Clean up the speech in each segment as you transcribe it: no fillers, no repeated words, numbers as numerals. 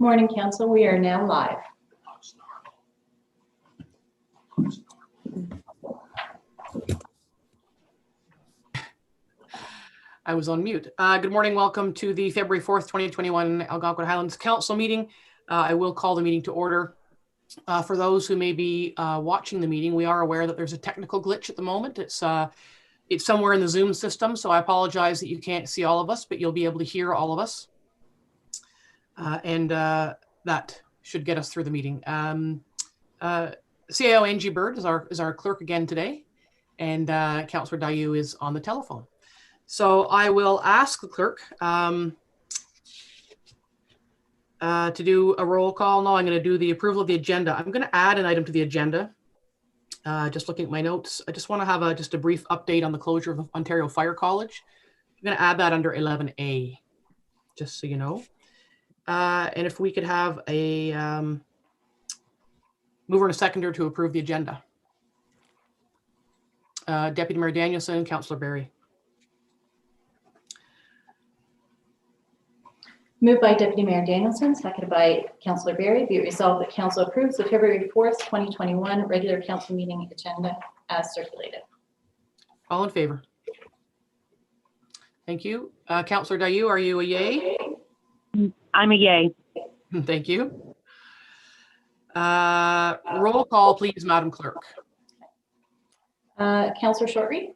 Morning, Council. We are now live. I was on mute. Good morning. Welcome to the February 4th, 2021 Algonquin Highlands Council meeting. I will call the meeting to order. For those who may be watching the meeting, we are aware that there's a technical glitch at the moment. It's somewhere in the Zoom system, so I apologize that you can't see all of us, but you'll be able to hear all of us. And that should get us through the meeting. CAO Angie Bird is our clerk again today, and Councillor Dayu is on the telephone. So I will ask the clerk to do a roll call. No, I'm going to do the approval of the agenda. I'm going to add an item to the agenda. Just looking at my notes, I just want to have just a brief update on the closure of Ontario Fire College. I'm going to add that under 11A, just so you know. And if we could have a mover and a seconder to approve the agenda. Deputy Mayor Danielson, Councillor Barry. Moved by Deputy Mayor Danielson, seconded by Councillor Barry. Be it resolved that Council approves the February 4th, 2021 regular Council meeting agenda as circulated. All in favor? Thank you. Councillor Dayu, are you a yay? I'm a yay. Thank you. Roll call, please, Madam Clerk. Councillor Shortreed?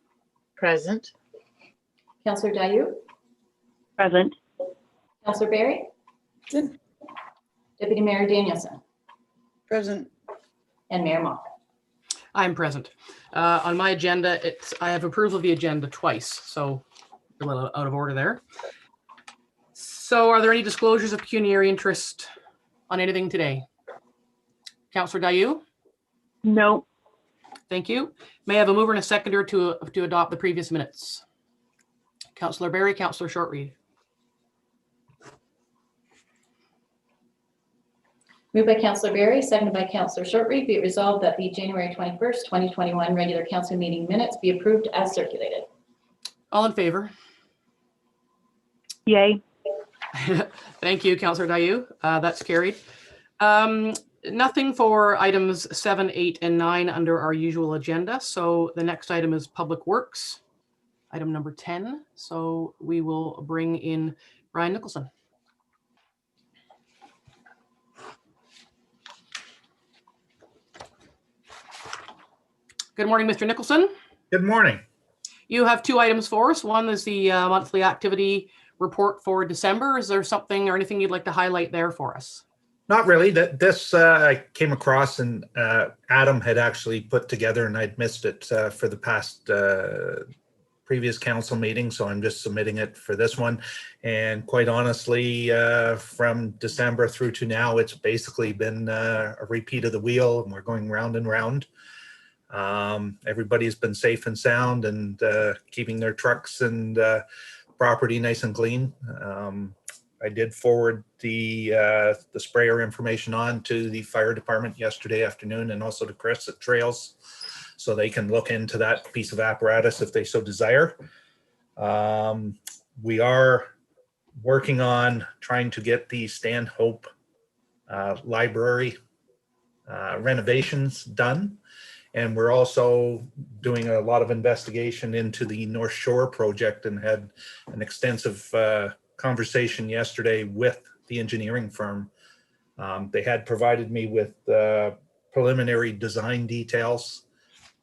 Present. Councillor Dayu? Present. Councillor Barry? Present. Deputy Mayor Danielson? Present. And Mayor Moffat? I'm present. On my agenda, I have approval of the agenda twice, so a little out of order there. So are there any disclosures of pecuniary interest on anything today? Councillor Dayu? No. Thank you. May I have a mover and a seconder to adopt the previous minutes? Councillor Barry, Councillor Shortreed. Moved by Councillor Barry, seconded by Councillor Shortreed. Be it resolved that the January 21st, 2021 regular Council meeting minutes be approved as circulated. All in favor? Yay. Thank you, Councillor Dayu. That's carried. Nothing for items 7, 8, and 9 under our usual agenda. So the next item is Public Works, item number 10. So we will bring in Brian Nicholson. Good morning, Mr. Nicholson. Good morning. You have two items for us. One is the monthly activity report for December. Is there something or anything you'd like to highlight there for us? Not really. This I came across and Adam had actually put together, and I'd missed it for the past previous council meeting, so I'm just submitting it for this one. And quite honestly, from December through to now, it's basically been a repeat of the wheel, and we're going round and round. Everybody's been safe and sound and keeping their trucks and property nice and clean. I did forward the sprayer information on to the fire department yesterday afternoon, and also to Chris at Trails, so they can look into that piece of apparatus if they so desire. We are working on trying to get the Stanhope library renovations done. And we're also doing a lot of investigation into the North Shore project, and had an extensive conversation yesterday with the engineering firm. They had provided me with preliminary design details.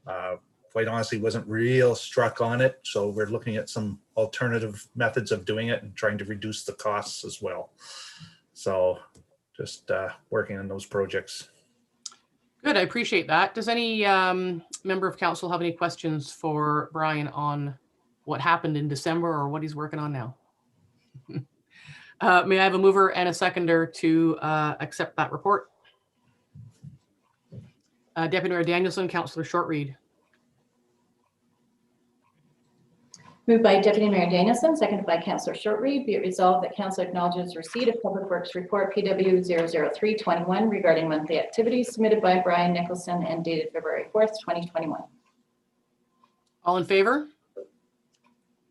Quite honestly, wasn't real struck on it. So we're looking at some alternative methods of doing it and trying to reduce the costs as well. So just working on those projects. Good, I appreciate that. Does any member of council have any questions for Brian on what happened in December or what he's working on now? May I have a mover and a seconder to accept that report? Deputy Mayor Danielson, Councillor Shortreed. Moved by Deputy Mayor Danielson, seconded by Councillor Shortreed. Be it resolved that Council acknowledges receipt of Public Works Report PW 00321 regarding monthly activities submitted by Brian Nicholson and dated February 4th, 2021. All in favor?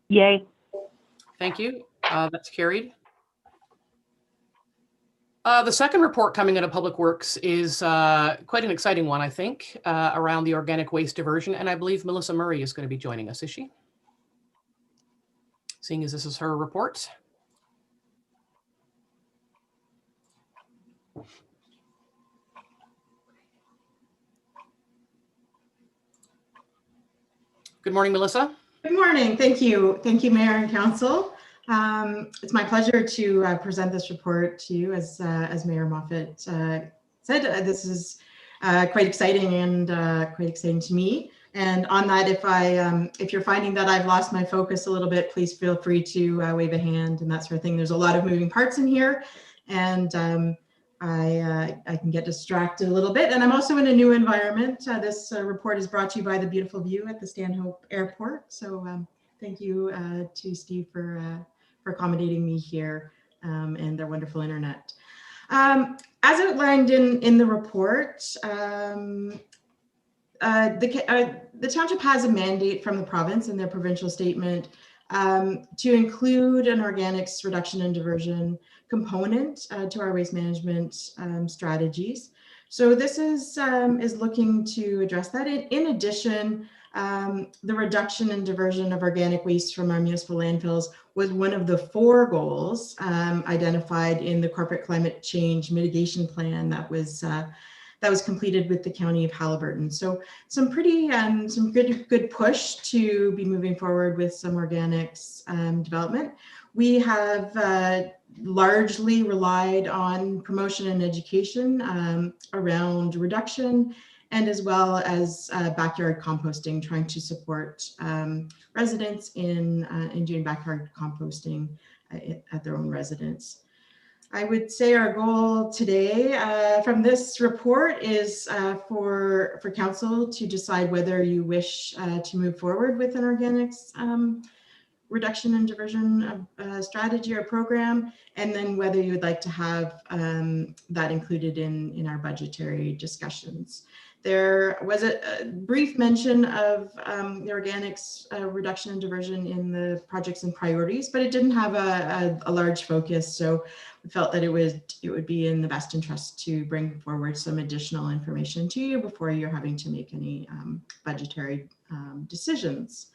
Yay. Thank you. That's carried. The second report coming out of Public Works is quite an exciting one, I think, around the organic waste diversion. And I believe Melissa Murray is going to be joining us, is she? Seeing as this is her report. Good morning, Melissa. Good morning. Thank you. Thank you, Mayor and Council. It's my pleasure to present this report to you. As Mayor Moffat said, this is quite exciting and quite exciting to me. And on that, if you're finding that I've lost my focus a little bit, please feel free to wave a hand and that sort of thing. There's a lot of moving parts in here, and I can get distracted a little bit. And I'm also in a new environment. This report is brought to you by the beautiful view at the Stanhope Airport. So thank you to Steve for accommodating me here and their wonderful internet. As outlined in the report, the township has a mandate from the province in their provincial statement to include an organics reduction and diversion component to our waste management strategies. So this is looking to address that. In addition, the reduction and diversion of organic waste from our municipal landfills was one of the 4 goals identified in the corporate climate change mitigation plan that was completed with the County of Haliburton. So some good push to be moving forward with some organics development. We have largely relied on promotion and education around reduction, and as well as backyard composting, trying to support residents in doing backyard composting at their own residence. I would say our goal today from this report is for council to decide whether you wish to move forward with an organics reduction and diversion strategy or program, and then whether you would like to have that included in our budgetary discussions. There was a brief mention of the organics reduction and diversion in the projects and priorities, but it didn't have a large focus. So we felt that it would be in the best interest to bring forward some additional information to you before you're having to make any budgetary decisions.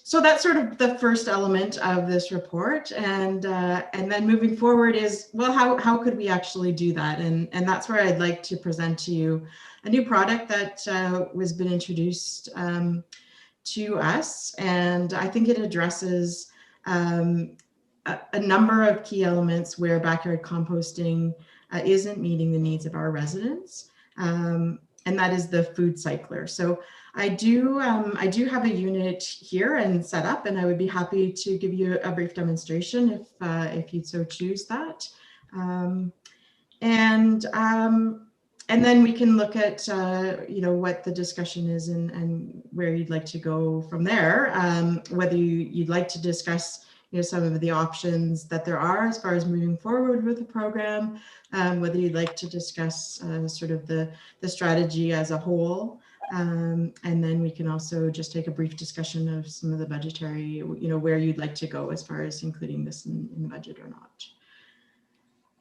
So that's sort of the first element of this report, and then moving forward is, well, how could we actually do that? And that's where I'd like to present to you a new product that was been introduced to us, and I think it addresses a number of key elements where backyard composting isn't meeting the needs of our residents, and that is the food cycler. So I do have a unit here and set up, and I would be happy to give you a brief demonstration if you'd so choose that. And then we can look at what the discussion is and where you'd like to go from there. Whether you'd like to discuss some of the options that there are as far as moving forward with the program, whether you'd like to discuss sort of the strategy as a whole. And then we can also just take a brief discussion of some of the budgetary, where you'd like to go as far as including this in the budget or not.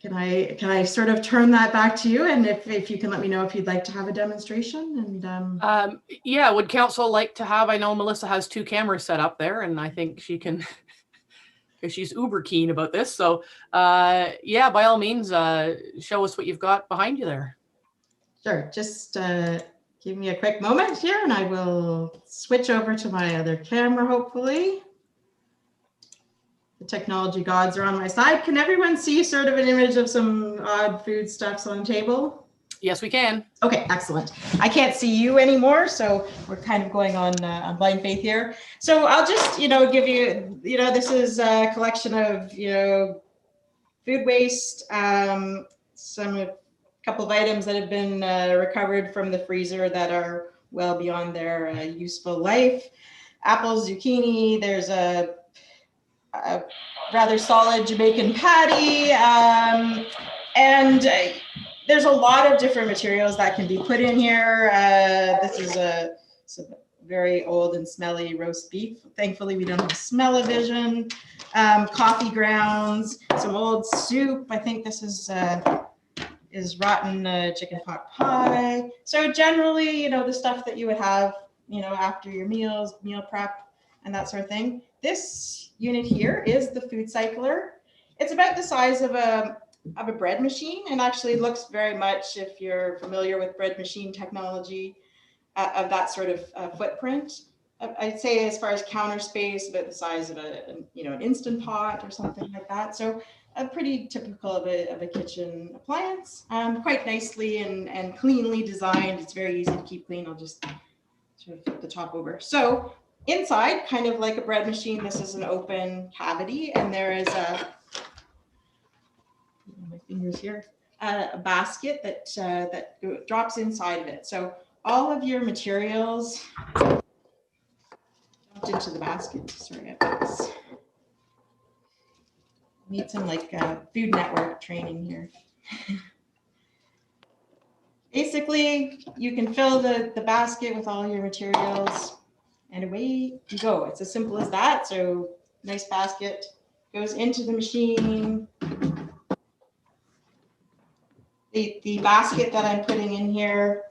Can I sort of turn that back to you? And if you can let me know if you'd like to have a demonstration. And yeah, would council like to have? I know Melissa has 2 cameras set up there, and I think she can, because she's uber keen about this. So yeah, by all means, show us what you've got behind you there. Sure, just give me a quick moment here and I will switch over to my other camera, hopefully. The technology gods are on my side. Can everyone see sort of an image of some odd foodstuffs on the table? Yes, we can. Okay, excellent. I can't see you anymore, so we're kind of going on blind faith here. So I'll just, give you, this is a collection of, food waste, couple of items that have been recovered from the freezer that are well beyond their useful life. Apples, zucchini, there's a rather solid Jamaican patty, and there's a lot of different materials that can be put in here. This is a very old and smelly roast beef. Thankfully, we don't have smell-o-vision. Coffee grounds, some old soup. I think this is rotten chicken pot pie. So generally, the stuff that you would have, after your meals, meal prep, and that sort of thing. This unit here is the food cycler. It's about the size of a bread machine, and actually looks very much, if you're familiar with bread machine technology, of that sort of footprint. I'd say as far as counter space, about the size of an Instant Pot or something like that. So pretty typical of a kitchen appliance. Quite nicely and cleanly designed. It's very easy to keep clean. I'll just sort of flip the top over. So inside, kind of like a bread machine, this is an open cavity, and there is my fingers here, a basket that drops inside of it. So all of your materials dropped into the basket. Sorry about this. Need some Food Network training here. Basically, you can fill the basket with all your materials, and away you go. It's as simple as that. So nice basket goes into the machine. The basket that I'm putting in here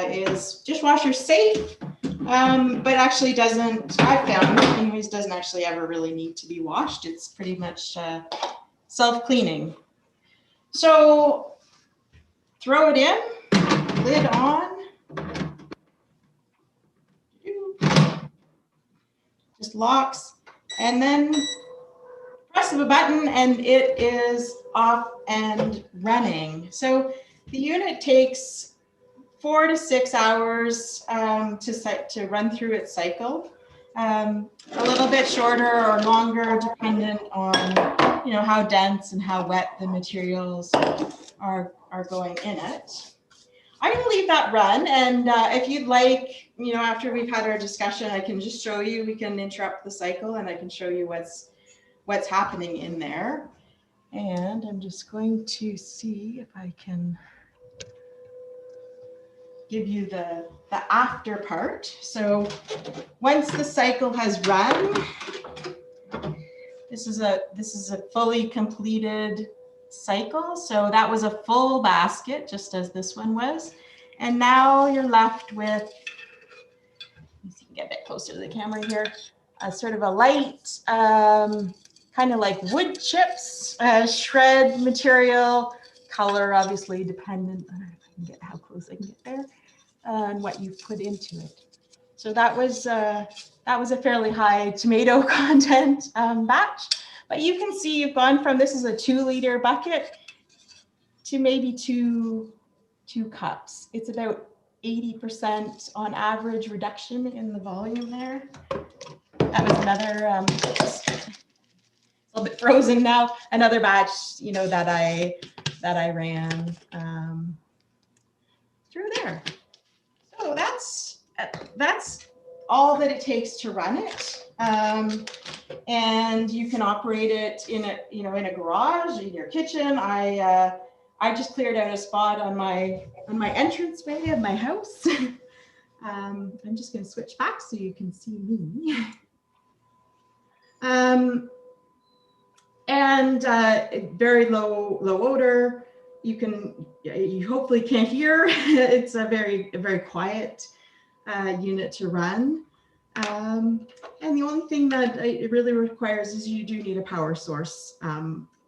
is dishwasher safe, but actually doesn't, I've found anyways, doesn't actually ever really need to be washed. It's pretty much self-cleaning. So throw it in, lid on, just locks, and then press of a button and it is off and running. So the unit takes 4 to 6 hours to run through its cycle. A little bit shorter or longer, dependent on how dense and how wet the materials are going in it. I'm going to leave that run, and if you'd like, after we've had our discussion, I can just show you. We can interrupt the cycle, and I can show you what's happening in there. And I'm just going to see if I can give you the after part. So once the cycle has run, this is a fully completed cycle. So that was a full basket, just as this one was. And now you're left with, let me see if I can get a bit closer to the camera here, a sort of a light, kind of like wood chips, shred material, color obviously dependent on if I can get how close I can get there, and what you've put into it. So that was a fairly high tomato content batch, but you can see you've gone from, this is a 2-liter bucket, to maybe two cups. It's about 80% on average reduction in the volume there. That was another, a little bit frozen now, another batch, that I ran through there. So that's all that it takes to run it. And you can operate it in a garage, in your kitchen. I just cleared out a spot on my entranceway of my house. I'm just going to switch back so you can see me. And very low odor. You hopefully can't hear. It's a very quiet unit to run. And the only thing that it really requires is you do need a power source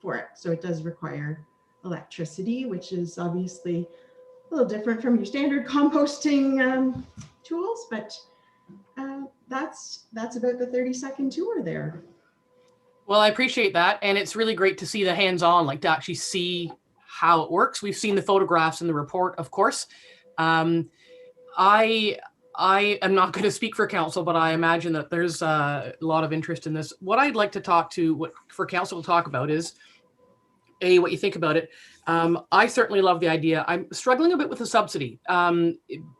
for it. So it does require electricity, which is obviously a little different from your standard composting tools, but that's about the 30-second tour there. Well, I appreciate that. And it's really great to see the hands-on, like to actually see how it works. We've seen the photographs in the report, of course. I am not going to speak for council, but I imagine that there's a lot of interest in this. What I'd like to for council to talk about is, what you think about it. I certainly love the idea. I'm struggling a bit with the subsidy. And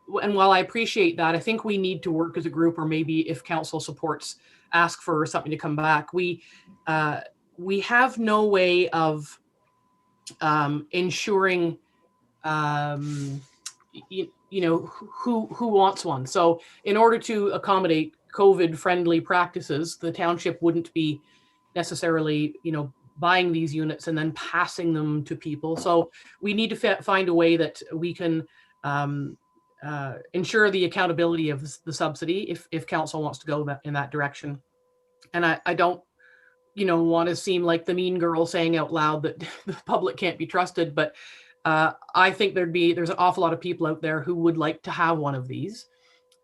while I appreciate that, I think we need to work as a group, or maybe if council supports, ask for something to come back. We have no way of ensuring, who wants one. So in order to accommodate COVID friendly practices, the township wouldn't be necessarily, buying these units and then passing them to people. So we need to find a way that we can ensure the accountability of the subsidy if council wants to go in that direction. And I don't, want to seem like the mean girl saying out loud that the public can't be trusted, but I think there's an awful lot of people out there who would like to have one of these.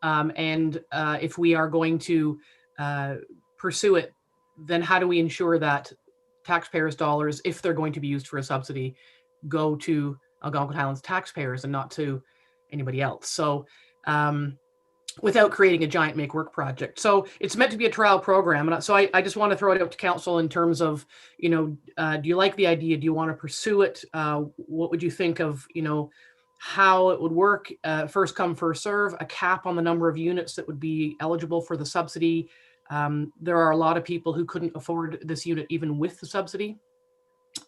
And if we are going to pursue it, then how do we ensure that taxpayers' dollars, if they're going to be used for a subsidy, go to Algonquin Highlands taxpayers and not to anybody else? So without creating a giant make work project. So it's meant to be a trial program. And so I just want to throw it out to council in terms of, do you like the idea? Do you want to pursue it? What would you think of, how it would work? First come, first serve, a cap on the number of units that would be eligible for the subsidy. There are a lot of people who couldn't afford this unit even with the subsidy.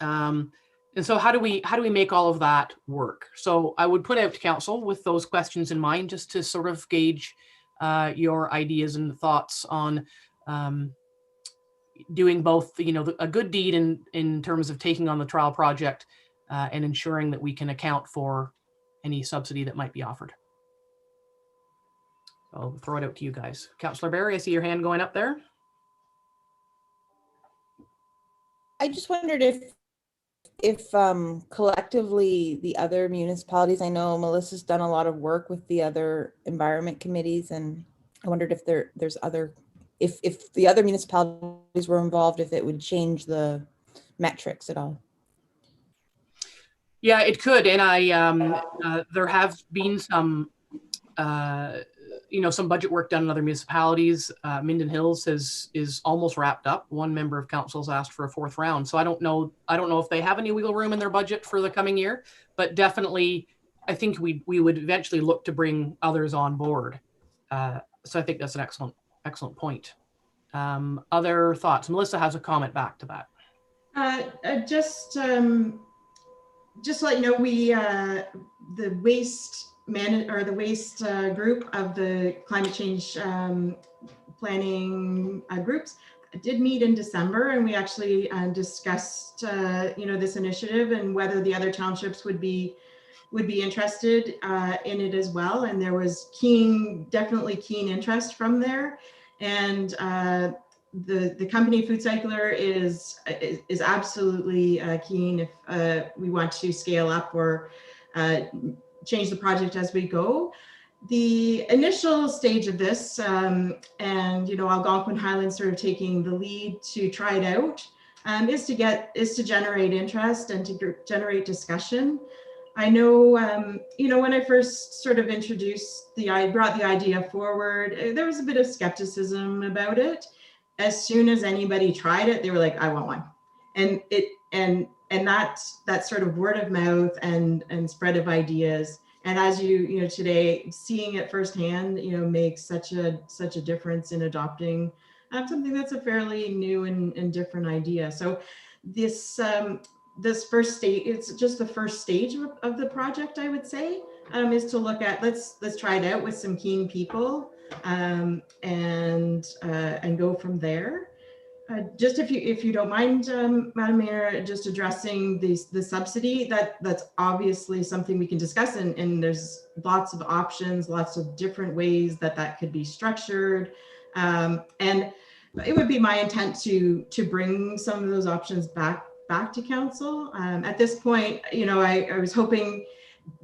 And so how do we make all of that work? So I would put out to council with those questions in mind, just to sort of gauge your ideas and thoughts on doing both, a good deed in terms of taking on the trial project and ensuring that we can account for any subsidy that might be offered. I'll throw it out to you guys. Councillor Barry, I see your hand going up there. I just wondered if collectively the other municipalities, I know Melissa's done a lot of work with the other environment committees, and I wondered if there's other, if the other municipalities were involved, if it would change the metrics at all. Yeah, it could. And there have been some, some budget work done in other municipalities. Minden Hills is almost wrapped up. One member of council's asked for a fourth round. So I don't know if they have any wiggle room in their budget for the coming year, but definitely I think we would eventually look to bring others on board. So I think that's an excellent point. Other thoughts? Melissa has a comment back to that. Just to let you know, we the waste group of the climate change planning groups did meet in December, and we actually discussed this initiative and whether the other townships would be interested in it as well. And there was definitely keen interest from there. And the company Food Cycler is absolutely keen if we want to scale up or change the project as we go. The initial stage of this, and Algonquin Highlands sort of taking the lead to try it out, is to generate interest and to generate discussion. I know, when I first sort of brought the idea forward, there was a bit of skepticism about it. As soon as anybody tried it, they were like, "I want one," and that sort of word of mouth and spread of ideas. And as you today, seeing it firsthand, makes such a difference in adopting something that's a fairly new and different idea. So this first stage, it's just the first stage of the project, I would say, is to look at, let's try it out with some keen people, and go from there. Just if you don't mind, Madam Mayor, just addressing the subsidy, that's obviously something we can discuss, and there's lots of options, lots of different ways that could be structured, and it would be my intent to bring some of those options back to council. At this point, I was hoping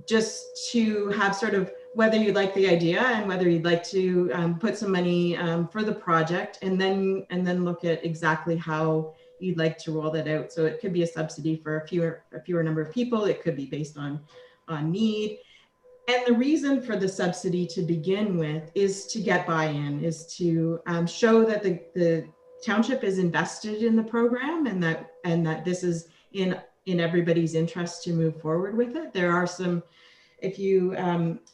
just to have sort of whether you'd like the idea and whether you'd like to put some money for the project, and then look at exactly how you'd like to roll that out. So it could be a subsidy for a fewer number of people. It could be based on need. And the reason for the subsidy to begin with is to get buy-in, is to show that the township is invested in the program, and that this is in everybody's interest to move forward with it. There are some, if you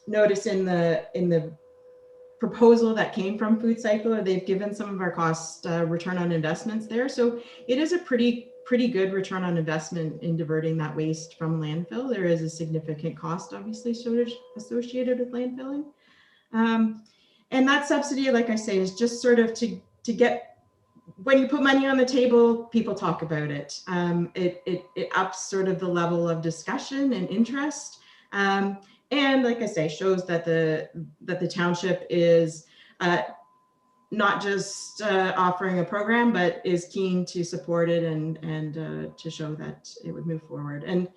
notice in the proposal that came from Food Cycler, they've given some of our cost return on investments there. So it is a pretty pretty good return on investment in diverting that waste from landfill. There is a significant cost, obviously, associated with landfilling. And that subsidy, like I say, is just sort of to get, when you put money on the table, people talk about it. It ups sort of the level of discussion and interest. And like I say, shows that the township is not just offering a program, but is keen to support it and to show that it would move forward. And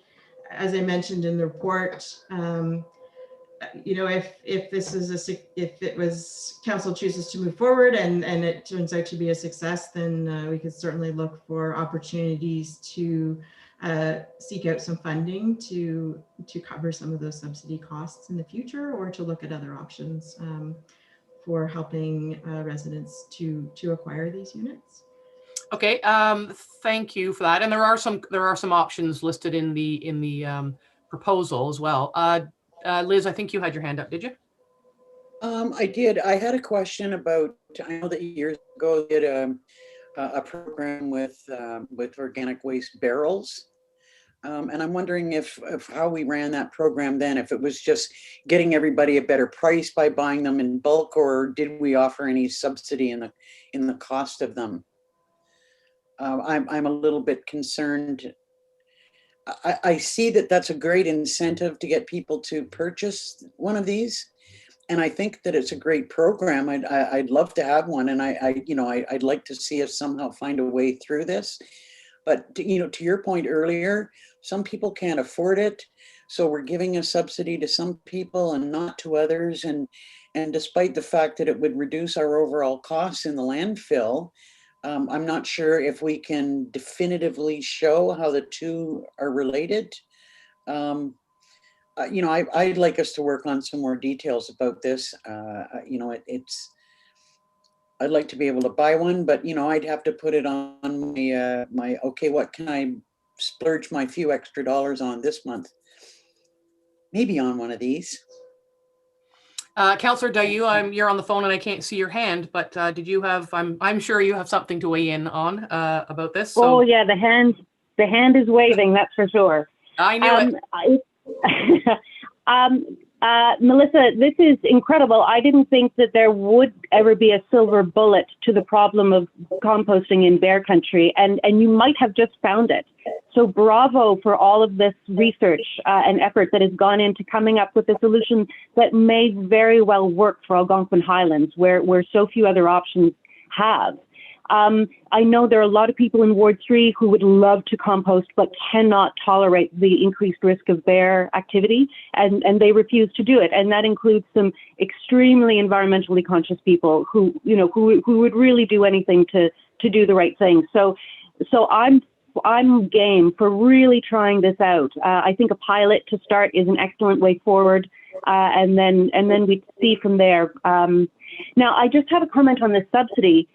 as I mentioned in the report, you know, if this is if it was council chooses to move forward and it turns out to be a success, then we could certainly look for opportunities to seek out some funding to cover some of those subsidy costs in the future, or to look at other options for helping residents to acquire these units. Okay, thank you for that. And there are some options listed in the proposal as well. Liz, I think you had your hand up, did you? I did. I had a question about, I know that years ago you did a program with organic waste barrels. And I'm wondering if how we ran that program then, if it was just getting everybody a better price by buying them in bulk, or did we offer any subsidy in the cost of them? I'm a little bit concerned. I see that that's a great incentive to get people to purchase one of these. And I think that it's a great program. I'd love to have one. And I'd like to see us somehow find a way through this. But to your point earlier, some people can't afford it. So we're giving a subsidy to some people and not to others. And despite the fact that it would reduce our overall costs in the landfill, I'm not sure if we can definitively show how the two are related. I'd like us to work on some more details about this. I'd like to be able to buy one, but I'd have to put it on my okay, what can I splurge my few extra dollars on this month? Maybe on one of these. Councillor Dayu, you're on the phone and I can't see your hand, but did you have? I'm sure you have something to weigh in on about this. So. Oh yeah, the hand is waving. That's for sure. I knew it. Melissa, this is incredible. I didn't think that there would ever be a silver bullet to the problem of composting in bear country, and you might have just found it. So bravo for all of this research and effort that has gone into coming up with a solution that may very well work for Algonquin Highlands, where so few other options have. I know there are a lot of people in Ward 3 who would love to compost but cannot tolerate the increased risk of bear activity, and they refuse to do it. And that includes some extremely environmentally conscious people who would really do anything to do the right thing. So I'm game for really trying this out. I think a pilot to start is an excellent way forward, and then we see from there. Now, I just have a comment on this subsidy.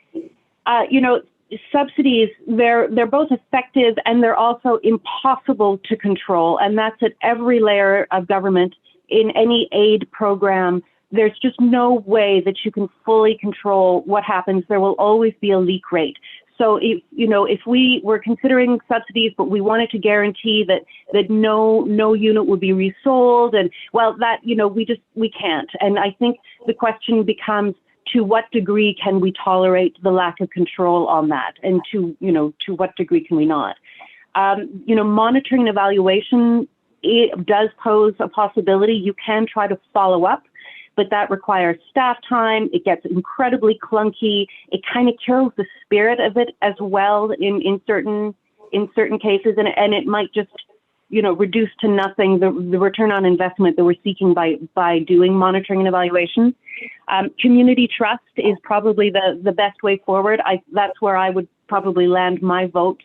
Subsidies, they're both effective and they're also impossible to control. And that's at every layer of government in any aid program. There's just no way that you can fully control what happens. There will always be a leak rate. So if we were considering subsidies, but we wanted to guarantee that no unit would be resold, and well, that, we can't. And I think the question becomes, to what degree can we tolerate the lack of control on that? And to what degree can we not? Monitoring and evaluation, it does pose a possibility. You can try to follow up, but that requires staff time. It gets incredibly clunky. It kind of kills the spirit of it as well in certain cases, and it might just reduce to nothing the return on investment that we're seeking by doing monitoring and evaluation. Community trust is probably the best way forward. That's where I would probably land my vote.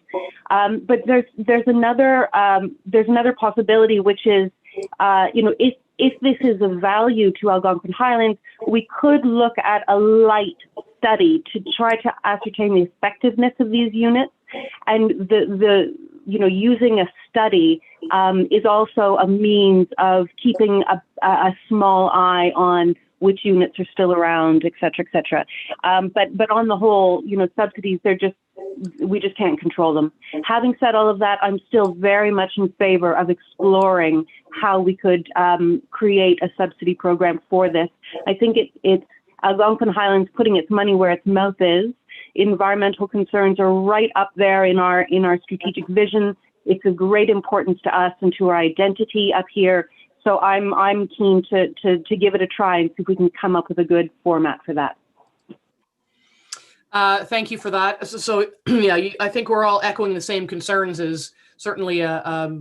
But there's another possibility, which is if this is of value to Algonquin Highlands, we could look at a light study to try to ascertain the effectiveness of these units, and using a study is also a means of keeping a small eye on which units are still around, et cetera, et cetera. But on the whole, subsidies, we just can't control them. Having said all of that, I'm still very much in favor of exploring how we could create a subsidy program for this. I think it's Algonquin Highlands putting its money where its mouth is. Environmental concerns are right up there in our strategic vision. It's of great importance to us and to our identity up here. So I'm keen to give it a try and see if we can come up with a good format for that. Thank you for that. So yeah, I think we're all echoing the same concerns. As certainly a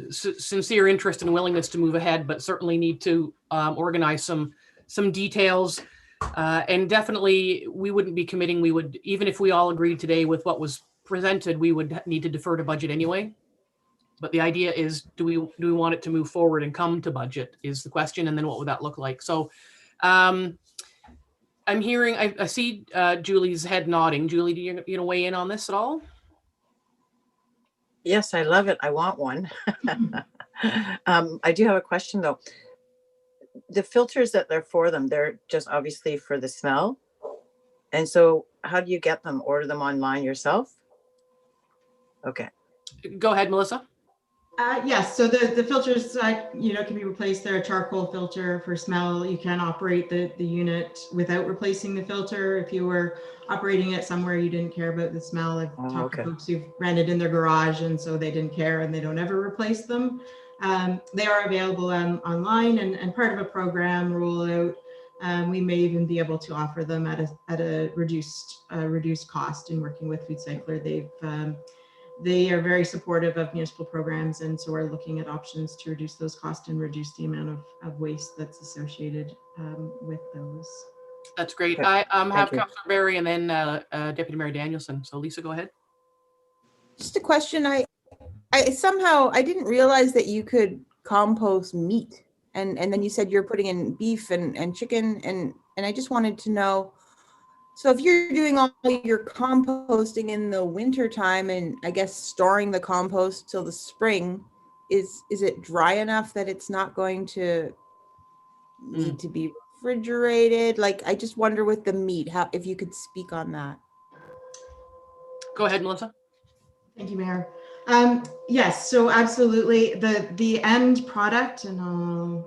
sincere interest and willingness to move ahead, but certainly need to organize some details. And definitely, we wouldn't be committing. We would, even if we all agreed today with what was presented, we would need to defer to budget anyway. But the idea is, do we want it to move forward and come to budget is the question, and then what would that look like? So, I'm hearing. I see Julie's head nodding. Julie, do you weigh in on this at all? Yes, I love it. I want one. I do have a question though. The filters that they're for them, they're just obviously for the smell. And so how do you get them? Order them online yourself? Okay. Go ahead, Melissa. Yes, so the filters, can be replaced. They're a charcoal filter for smell. You can operate the unit without replacing the filter. If you were operating it somewhere you didn't care about the smell, I've talked to folks who've rented in their garage and so they didn't care and they don't ever replace them. They are available online and part of a program rollout. We may even be able to offer them at a reduced cost in working with Food Cycler. They are very supportive of municipal programs, and so we're looking at options to reduce those costs and reduce the amount of waste that's associated with those. That's great. Okay. I have you. Councillor Barry and then Deputy Mayor Danielson. So Lisa, go ahead. Just a question. I somehow I didn't realize that you could compost meat, and then you said you're putting in beef and chicken, and I just wanted to know. So if you're doing all your composting in the winter time and I guess storing the compost till the spring, is it dry enough that it's not going to need to be refrigerated? Like, I just wonder with the meat, if you could speak on that. Go ahead, Melissa. Thank you, Mayor. Yes, so absolutely. The end product, and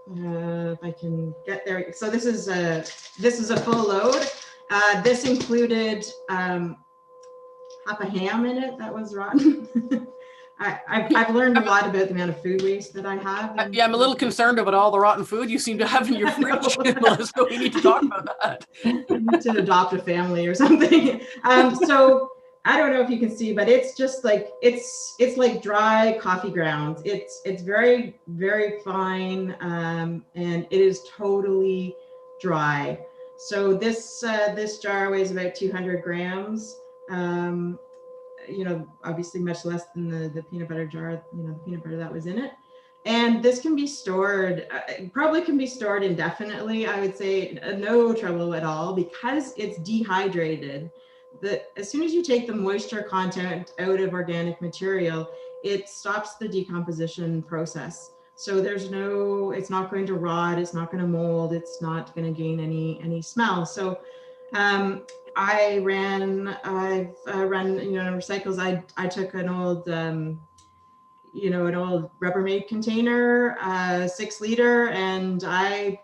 if I can get there. So this is a full load. This included half a ham in it that was rotten. I've learned a lot about the amount of food waste that I have. Yeah, I'm a little concerned about all the rotten food you seem to have in your fridge, Melissa. We need to talk about that. I need to adopt a family or something. So I don't know if you can see, but it's just like it's like dry coffee grounds. It's very, very fine, and it is totally dry. So this jar weighs about 200 grams. Obviously much less than the peanut butter jar. The peanut butter that was in it. And this can be stored. Probably can be stored indefinitely. I would say no trouble at all because it's dehydrated. As soon as you take the moisture content out of organic material, it stops the decomposition process. So it's not going to rot, it's not going to mold, it's not going to gain any smell. So I've run recycles. I took an old an old Rubbermaid container, 6 liter, and I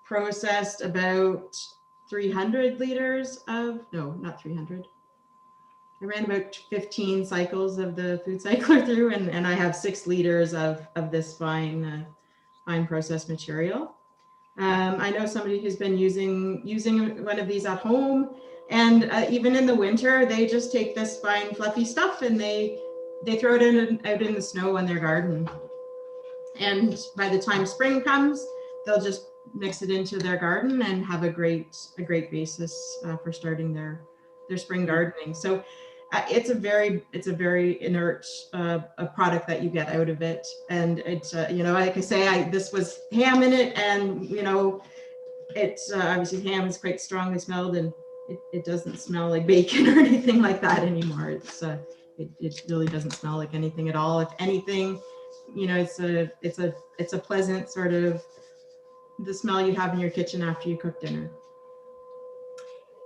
processed about 300 liters not 300. I ran about 15 cycles of the Food Cycler through, and I have 6 liters of this fine processed material. I know somebody who's been using one of these at home, and even in the winter, they just take this fine fluffy stuff and they throw it out in the snow in their garden. And by the time spring comes, they'll just mix it into their garden and have a great basis for starting their spring gardening. So it's a very inert product that you get out of it. And it's like I say, this was ham in it, and it's obviously ham is quite strongly smelled, and it doesn't smell like bacon or anything like that anymore. It really doesn't smell like anything at all. If anything, it's a pleasant sort of the smell you have in your kitchen after you cook dinner.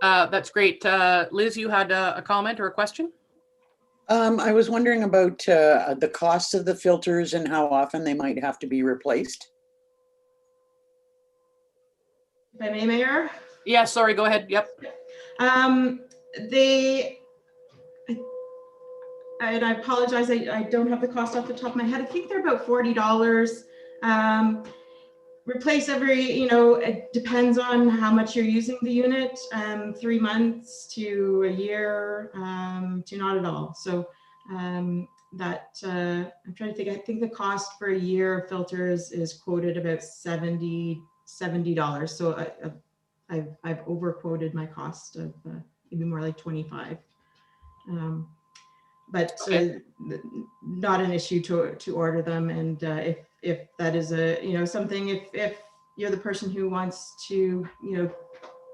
That's great. Liz, you had a comment or a question? I was wondering about the cost of the filters and how often they might have to be replaced. If I may, Mayor? Yeah, sorry, go ahead. Yep. And I apologize, I don't have the cost off the top of my head. I think they're about $40. Replace every, it depends on how much you're using the unit, 3 months to a year, to not at all. So I'm trying to think, I think the cost for a year of filters is quoted about $70. So I've overquoted my cost of maybe more like 25. But Okay. not an issue to order them. And if that is something, if you're the person who wants to,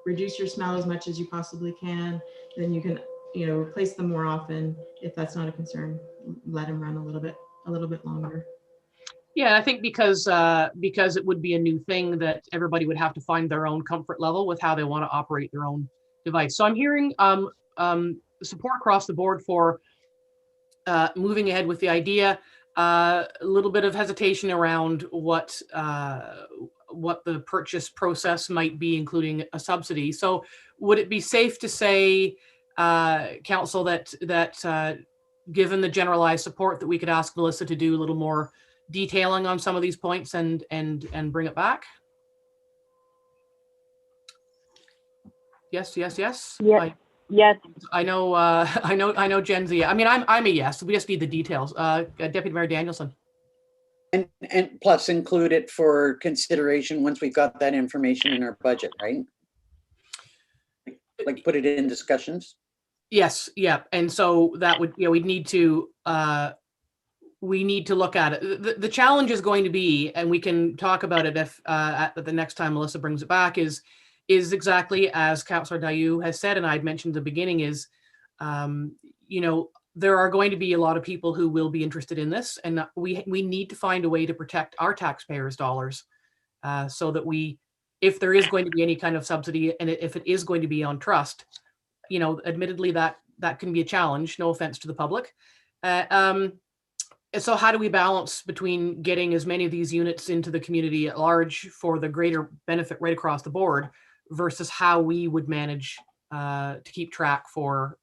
reduce your smell as much as you possibly can, then you can, replace them more often. If that's not a concern, let them run a little bit longer. Yeah, I think because it would be a new thing that everybody would have to find their own comfort level with how they want to operate their own device. So I'm hearing support across the board for moving ahead with the idea. A little bit of hesitation around what the purchase process might be, including a subsidy. So would it be safe to say, Council, that given the generalized support, that we could ask Melissa to do a little more detailing on some of these points and bring it back? Yes. Yeah. Yes. I know Jen's a yes. I mean, I'm a yes. We just need the details. Deputy Mayor Danielson. And plus include it for consideration once we've got that information in our budget, right? Like put it in discussions. Yes. Yeah. And so that would, we'd need to look at it. The challenge is going to be, and we can talk about it if at the next time Melissa brings it back, is exactly as Councillor Dayu has said, and I'd mentioned at the beginning, is there are going to be a lot of people who will be interested in this, and we need to find a way to protect our taxpayers' dollars, so that if there is going to be any kind of subsidy, and if it is going to be on trust, admittedly that can be a challenge. No offense to the public. So how do we balance between getting as many of these units into the community at large for the greater benefit right across the board versus how we would manage to keep track for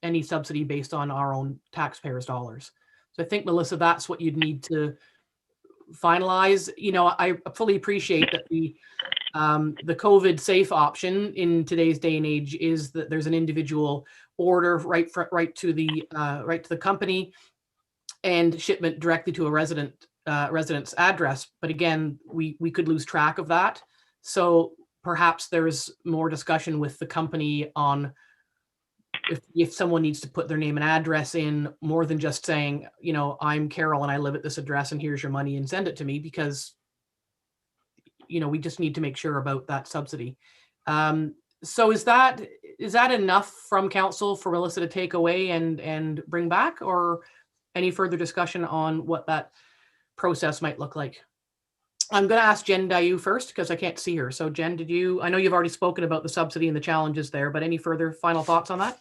any subsidy based on our own taxpayers' dollars? So I think, Melissa, that's what you'd need to finalize. I fully appreciate that the COVID safe option in today's day and age is that there's an individual order right to the company and shipment directly to a resident's address. But again, we could lose track of that. So perhaps there's more discussion with the company on if someone needs to put their name and address in, more than just saying, I'm Carol and I live at this address and here's your money and send it to me, because we just need to make sure about that subsidy. So is that enough from council for Melissa to take away and bring back, or any further discussion on what that process might look like? I'm going to ask Jen Dayu first because I can't see her. So Jen, I know you've already spoken about the subsidy and the challenges there, but any further final thoughts on that?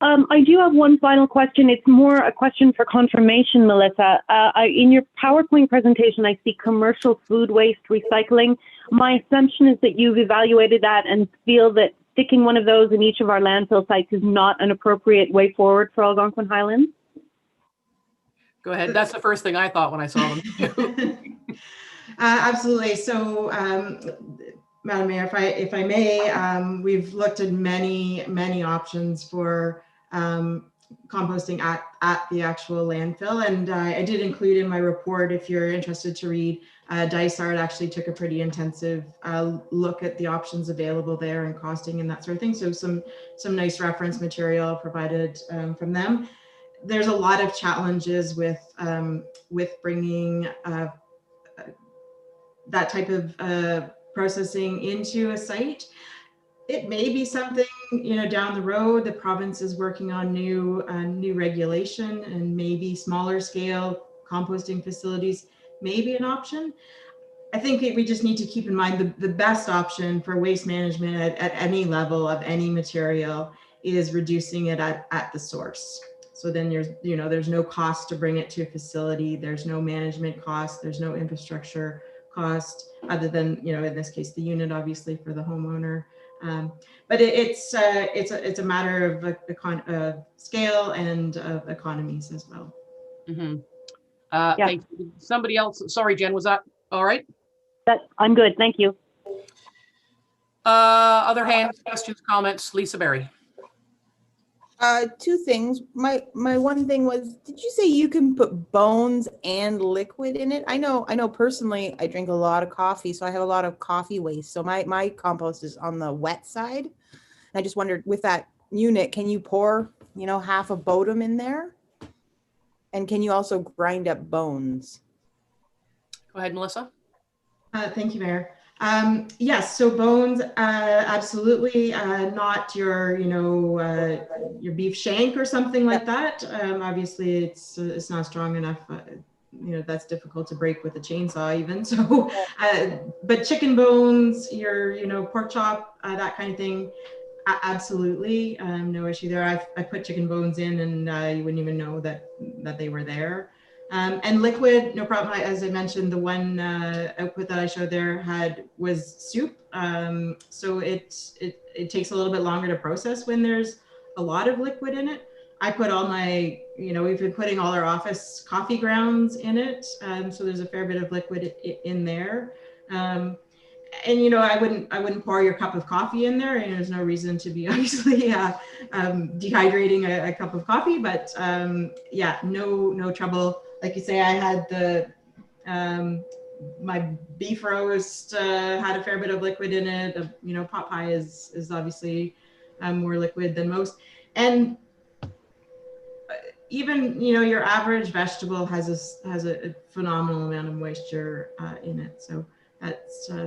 I do have one final question. It's more a question for confirmation, Melissa. In your PowerPoint presentation, I see commercial food waste recycling. My assumption is that you've evaluated that and feel that sticking one of those in each of our landfill sites is not an appropriate way forward for Algonquin Highlands. Go ahead. That's the first thing I thought when I saw them. Absolutely. So, Madam Mayor, if I may, we've looked at many options for composting at the actual landfill, and I did include in my report, if you're interested to read, Dysart actually took a pretty intensive look at the options available there and costing and that sort of thing. So some nice reference material provided from them. There's a lot of challenges with bringing that type of processing into a site. It may be something, down the road. The province is working on new regulation, and maybe smaller scale composting facilities may be an option. I think we just need to keep in mind the best option for waste management at any level of any material is reducing it at the source. So then there's no cost to bring it to a facility. There's no management cost. There's no infrastructure cost other than, in this case, the unit, obviously, for the homeowner. But it's a matter of scale and of economies as well. Mm-hmm. Thank you. Somebody else. Sorry, Jen, was that all right? I'm good. Thank you. Other hands, questions, comments? Lisa Berry. Two things. My one thing was, did you say you can put bones and liquid in it? I know personally, I drink a lot of coffee, so I have a lot of coffee waste. So my compost is on the wet side. And I just wondered, with that unit, can you pour, half a Bodum in there? And can you also grind up bones? Go ahead, Melissa. Thank you, Mayor. Yes, so bones, absolutely not your beef shank or something like that. Obviously, it's not strong enough. That's difficult to break with a chainsaw even. So, but chicken bones, your pork chop, that kind of thing, absolutely, no issue there. I put chicken bones in, and you wouldn't even know that they were there. And liquid, no problem. As I mentioned, the one output that I showed there was soup. So it takes a little bit longer to process when there's a lot of liquid in it. I put all my, we've been putting all our office coffee grounds in it. So there's a fair bit of liquid in there. And I wouldn't pour your cup of coffee in there. There's no reason to be obviously dehydrating a cup of coffee, but yeah, no trouble. Like you say, I had my beef roast had a fair bit of liquid in it. Pot pie is obviously more liquid than most, and even your average vegetable has a phenomenal amount of moisture in it. So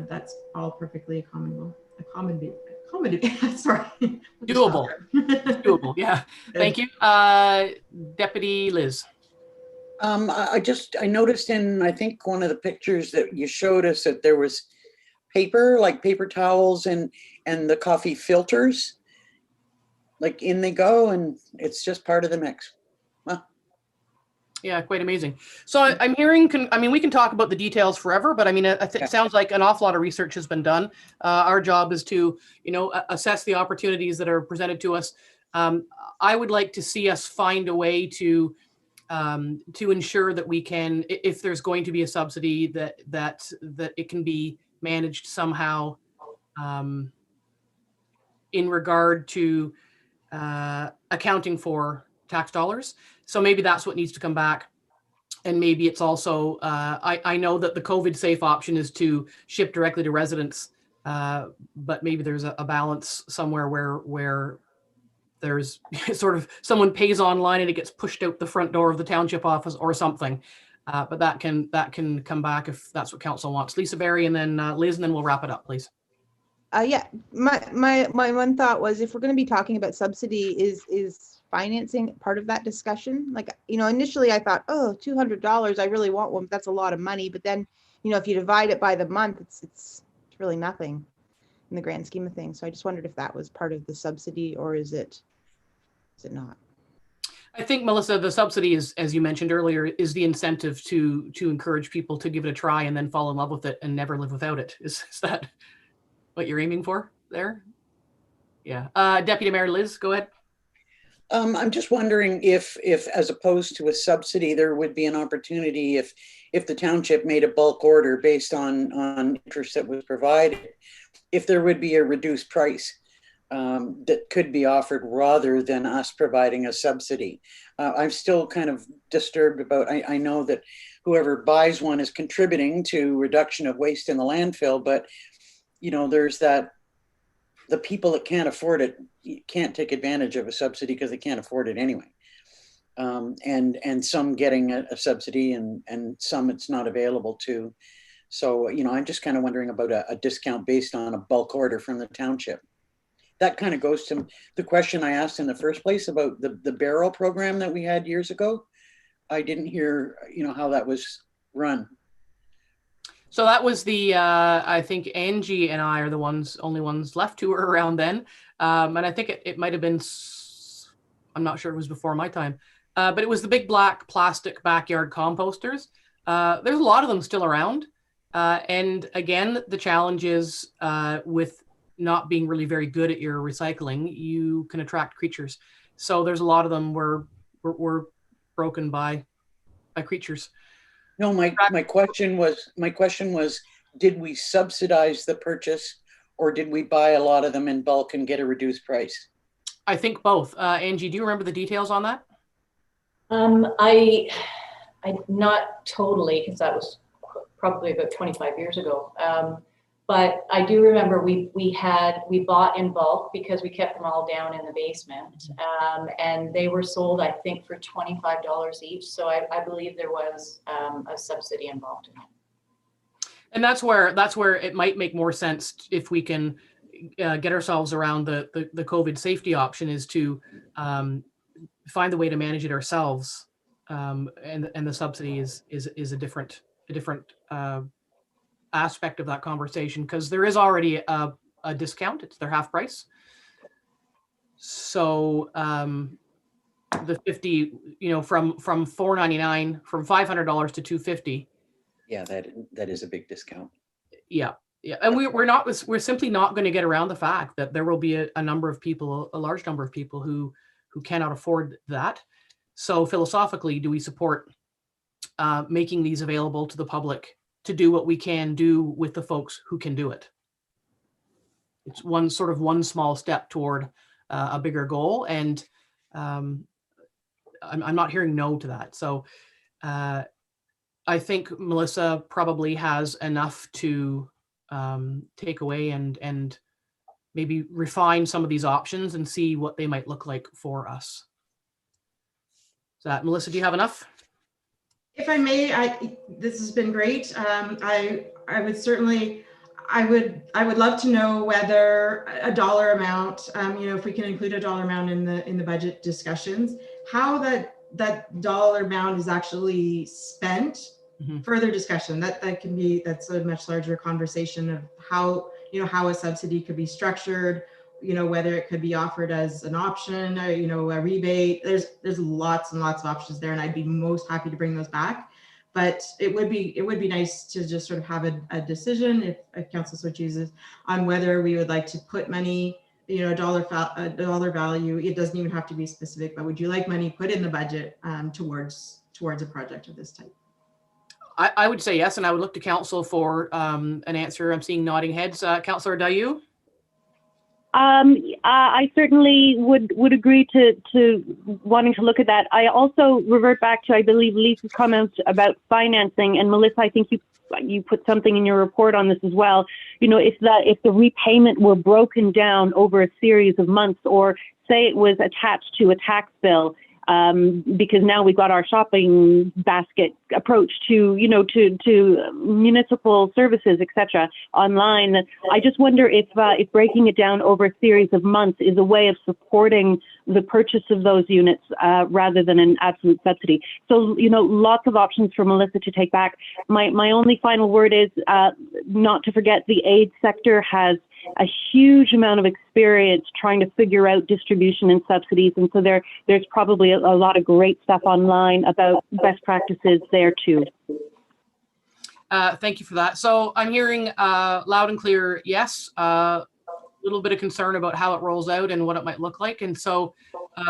that's all perfectly accommodable. Sorry. Doable. Doable. Yeah. Thank you. Deputy Liz. I noticed in, I think, one of the pictures that you showed us that there was paper, like paper towels and the coffee filters, like in they go, and it's just part of the mix. Well, yeah, quite amazing. So I'm hearing, we can talk about the details forever, but it sounds like an awful lot of research has been done. Our job is to, assess the opportunities that are presented to us. I would like to see us find a way to ensure that we can, if there's going to be a subsidy, that it can be managed somehow in regard to accounting for tax dollars. So maybe that's what needs to come back. And maybe it's also, I know that the COVID safe option is to ship directly to residents, but maybe there's a balance somewhere where there's sort of someone pays online and it gets pushed out the front door of the township office or something. But that can come back if that's what council wants. Lisa Berry, and then Liz, and then we'll wrap it up, please. Yeah, my one thought was, if we're going to be talking about subsidy, is financing part of that discussion? Like, initially I thought, oh, $200, I really want one, but that's a lot of money. But then, if you divide it by the month, it's really nothing in the grand scheme of things. So I just wondered if that was part of the subsidy, or is it not? I think, Melissa, the subsidy is, as you mentioned earlier, is the incentive to encourage people to give it a try and then fall in love with it and never live without it. Is that what you're aiming for there? Yeah. Deputy Mayor Liz, go ahead. I'm just wondering if as opposed to a subsidy, there would be an opportunity if the township made a bulk order based on interest that was provided, if there would be a reduced price that could be offered rather than us providing a subsidy. I'm still kind of disturbed about, I know that whoever buys one is contributing to reduction of waste in the landfill, but there's the people that can't afford it can't take advantage of a subsidy because they can't afford it anyway. And some getting a subsidy and some it's not available to. So, I'm just kind of wondering about a discount based on a bulk order from the township. That kind of goes to the question I asked in the first place about the barrel program that we had years ago. I didn't hear, how that was run. So that was the, I think Angie and I are the only ones left who were around then. And I think it might have been, I'm not sure, it was before my time, but it was the big black plastic backyard composters. There's a lot of them still around. And again, the challenge is with not being really very good at your recycling, you can attract creatures. So there's a lot of them were broken by creatures. No, my question was, did we subsidize the purchase or did we buy a lot of them in bulk and get a reduced price? I think both. Angie, do you remember the details on that? I not totally, because that was probably about 25 years ago. But I do remember we bought in bulk because we kept them all down in the basement, and they were sold, I think, for $25 each. So I believe there was a subsidy involved in it. And that's where it might make more sense if we can get ourselves around the COVID safety option, is to find a way to manage it ourselves, and the subsidy is a different aspect of that conversation, because there is already a discount. It's their half price. So the 50, from $4.99, from $500 to $250. Yeah, that is a big discount. Yeah. And we're simply not going to get around the fact that there will be a large number of people who cannot afford that. So philosophically, do we support making these available to the public to do what we can do with the folks who can do it? It's one small step toward a bigger goal. And I'm not hearing no to that. So I think Melissa probably has enough to take away and maybe refine some of these options and see what they might look like for us. Is that, Melissa, do you have enough? If I may, this has been great. I would love to know whether a dollar amount, if we can include a dollar amount in the budget discussions, how that dollar amount is actually spent. Mm-hmm. Further discussion that's a much larger conversation of how a subsidy could be structured, whether it could be offered as an option, or, a rebate. There's lots and lots of options there, and I'd be most happy to bring those back. But it would be nice to just sort of have a decision, if council so chooses, on whether we would like to put money, a dollar value. It doesn't even have to be specific, but would you like money put in the budget towards a project of this type? I would say yes, and I would look to council for an answer. I'm seeing nodding heads. Councillor Dayu? I certainly would agree to wanting to look at that. I also revert back to, I believe, Lisa's comments about financing, and Melissa, I think you put something in your report on this as well. If the repayment were broken down over a series of months, or say it was attached to a tax bill, because now we've got our shopping basket approach to municipal services, etc., online. I just wonder if breaking it down over a series of months is a way of supporting the purchase of those units rather than an absolute subsidy. So, lots of options for Melissa to take back. My only final word is not to forget the aid sector has a huge amount of experience trying to figure out distribution and subsidies. And so there's probably a lot of great stuff online about best practices there too. Thank you for that. So I'm hearing loud and clear, yes, a little bit of concern about how it rolls out and what it might look like. And so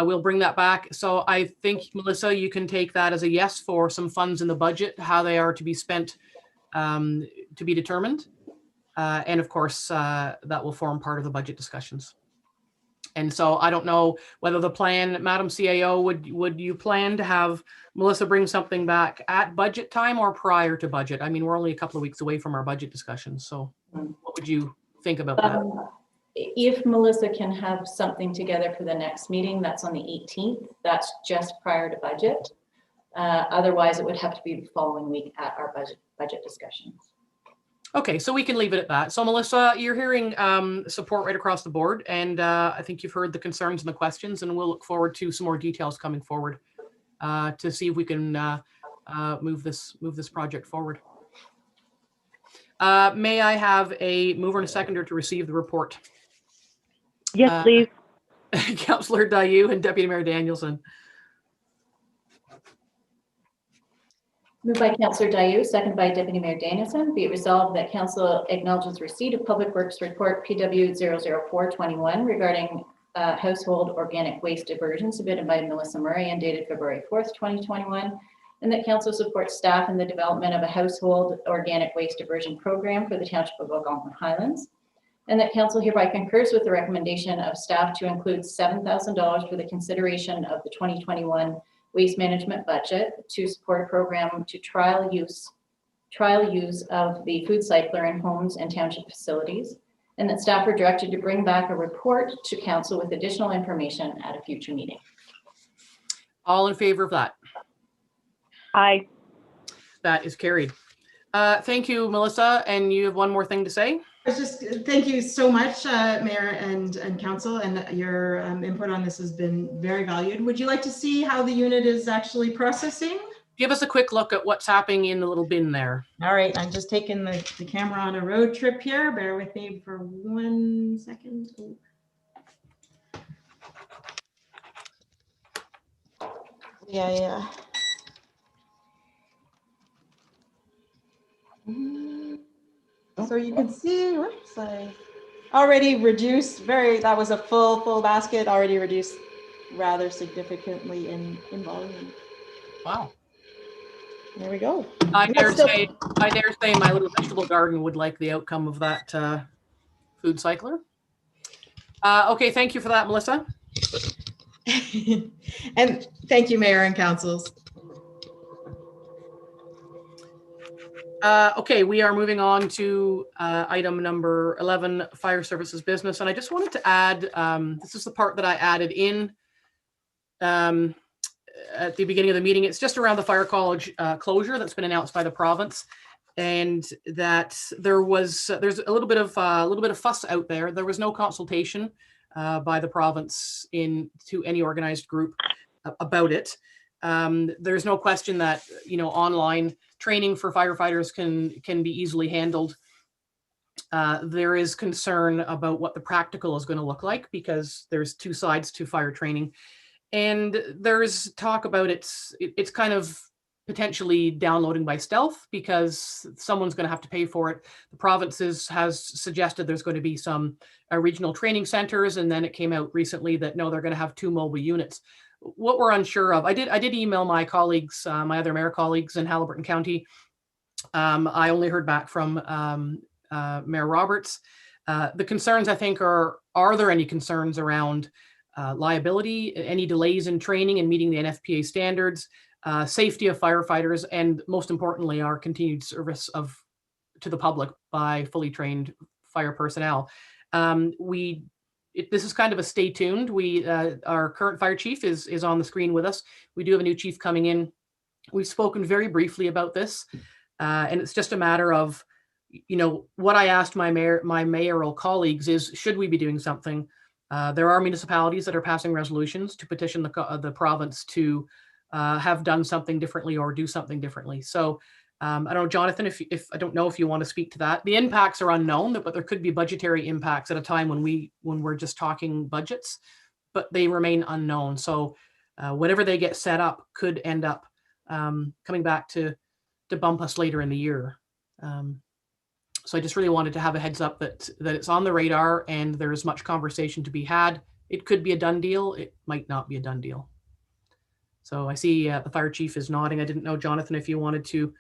we'll bring that back. So I think, Melissa, you can take that as a yes for some funds in the budget, how they are to be spent, to be determined. And of course, that will form part of the budget discussions. And so I don't know whether the plan, Madam CAO, would you plan to have Melissa bring something back at budget time or prior to budget? I mean, we're only a couple of weeks away from our budget discussions. So what would you think about that? If Melissa can have something together for the next meeting, that's on the 18th. That's just prior to budget. Otherwise, it would have to be the following week at our budget discussions. Okay, so we can leave it at that. So Melissa, you're hearing support right across the board, and I think you've heard the concerns and the questions, and we'll look forward to some more details coming forward to see if we can move this project forward. May I have a mover and a seconder to receive the report? Yes, please. Councillor Dayu and Deputy Mayor Danielson. Moved by Councillor Dayu, seconded by Deputy Mayor Danielson. Be it resolved that Council acknowledges receipt of Public Works Report PW 00421 regarding household organic waste diversion submitted by Melissa Murray and dated February 4th, 2021, and that Council supports staff in the development of a household organic waste diversion program for the Township of Algonquin Highlands, and that Council hereby concurs with the recommendation of staff to include $7,000 for the consideration of the 2021 waste management budget to support a program to trial use of the food cycler in homes and township facilities, and that staff are directed to bring back a report to Council with additional information at a future meeting. All in favor of that? Aye. That is carried. Thank you, Melissa. And you have one more thing to say? Thank you so much, Mayor and Council, and your input on this has been very valued. Would you like to see how the unit is actually processing? Give us a quick look at what's happening in the little bin there. All right, I'm just taking the camera on a road trip here. Bear with me for 1 second. Yeah. So you can see, whoops, I already reduced that was a full basket, already reduced rather significantly in volume. Wow. There we go. I dare say my little vegetable garden would like the outcome of that food cycler. Okay, thank you for that, Melissa. And thank you, Mayor and Councils. Okay, we are moving on to item number 11, Fire Services Business. And I just wanted to add, this is the part that I added in at the beginning of the meeting. It's just around the fire college closure that's been announced by the province, and that there's a little bit of fuss out there. There was no consultation by the province to any organized group about it. There's no question that online training for firefighters can be easily handled. There is concern about what the practical is going to look like, because there's two sides to fire training, and there's talk about it's kind of potentially downloading by stealth, because someone's going to have to pay for it. The province has suggested there's going to be some regional training centers, and then it came out recently that no, they're going to have 2 mobile units. What we're unsure of, I did email my colleagues, my other mayor colleagues in Haliburton County. I only heard back from Mayor Roberts. The concerns, I think, are there any concerns around liability, any delays in training and meeting the NFPA standards, safety of firefighters, and most importantly, our continued service to the public by fully trained fire personnel. This is kind of a stay tuned. Our current fire chief is on the screen with us. We do have a new chief coming in. We've spoken very briefly about this, and it's just a matter of, what I asked my mayoral colleagues is, should we be doing something? There are municipalities that are passing resolutions to petition the province to have done something differently or do something differently. So I don't know, Jonathan, if I don't know if you want to speak to that. The impacts are unknown, but there could be budgetary impacts at a time when we're just talking budgets, but they remain unknown. So whatever they get set up could end up coming back to bump us later in the year. So I just really wanted to have a heads up that it's on the radar and there is much conversation to be had. It could be a done deal. It might not be a done deal. So I see the fire chief is nodding. I didn't know, Jonathan, if you wanted to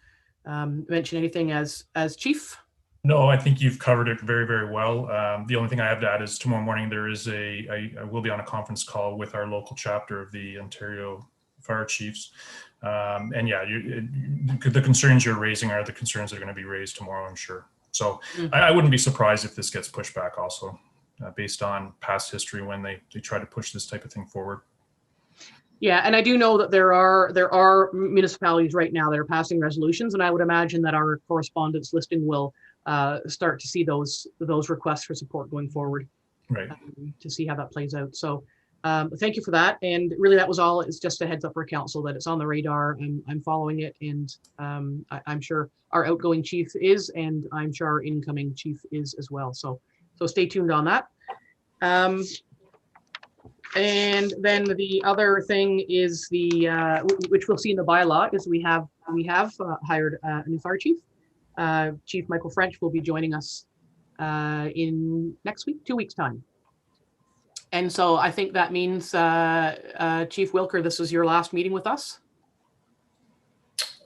mention anything as chief. No, I think you've covered it very, very well. The only thing I have to add is tomorrow morning there is I will be on a conference call with our local chapter of the Ontario Fire Chiefs. And yeah, the concerns you're raising are the concerns that are going to be raised tomorrow, I'm sure. So I wouldn't be surprised if this gets pushed back also, based on past history when they try to push this type of thing forward. Yeah, and I do know that there are municipalities right now that are passing resolutions, and I would imagine that our correspondence listing will start to see those requests for support going forward. Right. To see how that plays out. So Thank you for that. And really, that was all. It's just a heads up for council that it's on the radar. I'm following it, and I'm sure our outgoing chief is, and I'm sure our incoming chief is as well. So stay tuned on that. And then the other thing is which we'll see in the bylaw, is we have hired a new fire chief. Chief Michael French will be joining us in next week, 2 weeks time. And so I think that means, Chief Wilker, this is your last meeting with us?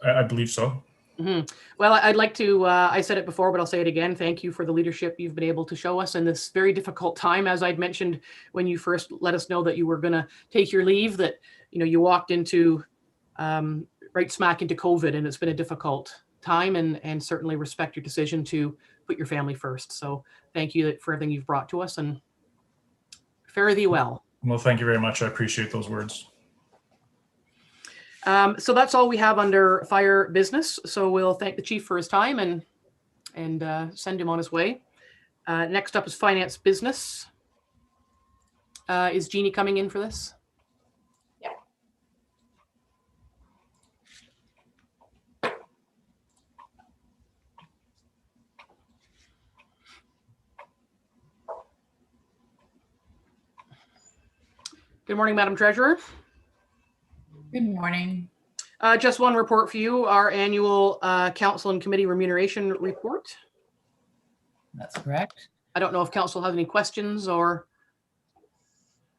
I believe so. Mm-hmm. Well, I'd like to, I said it before, but I'll say it again. Thank you for the leadership you've been able to show us in this very difficult time. As I'd mentioned when you first let us know that you were going to take your leave, that you walked into right smack into COVID, and it's been a difficult time, and certainly respect your decision to put your family first. So thank you for everything you've brought to us, and fare thee well. Well, thank you very much. I appreciate those words. So that's all we have under fire business. So we'll thank the chief for his time and send him on his way. Next up is finance business. Is Jeannie coming in for this? Yeah. Good morning, Madam Treasurer. Good morning. Just one report for you, our annual council and committee remuneration report. That's correct. I don't know if council has any questions or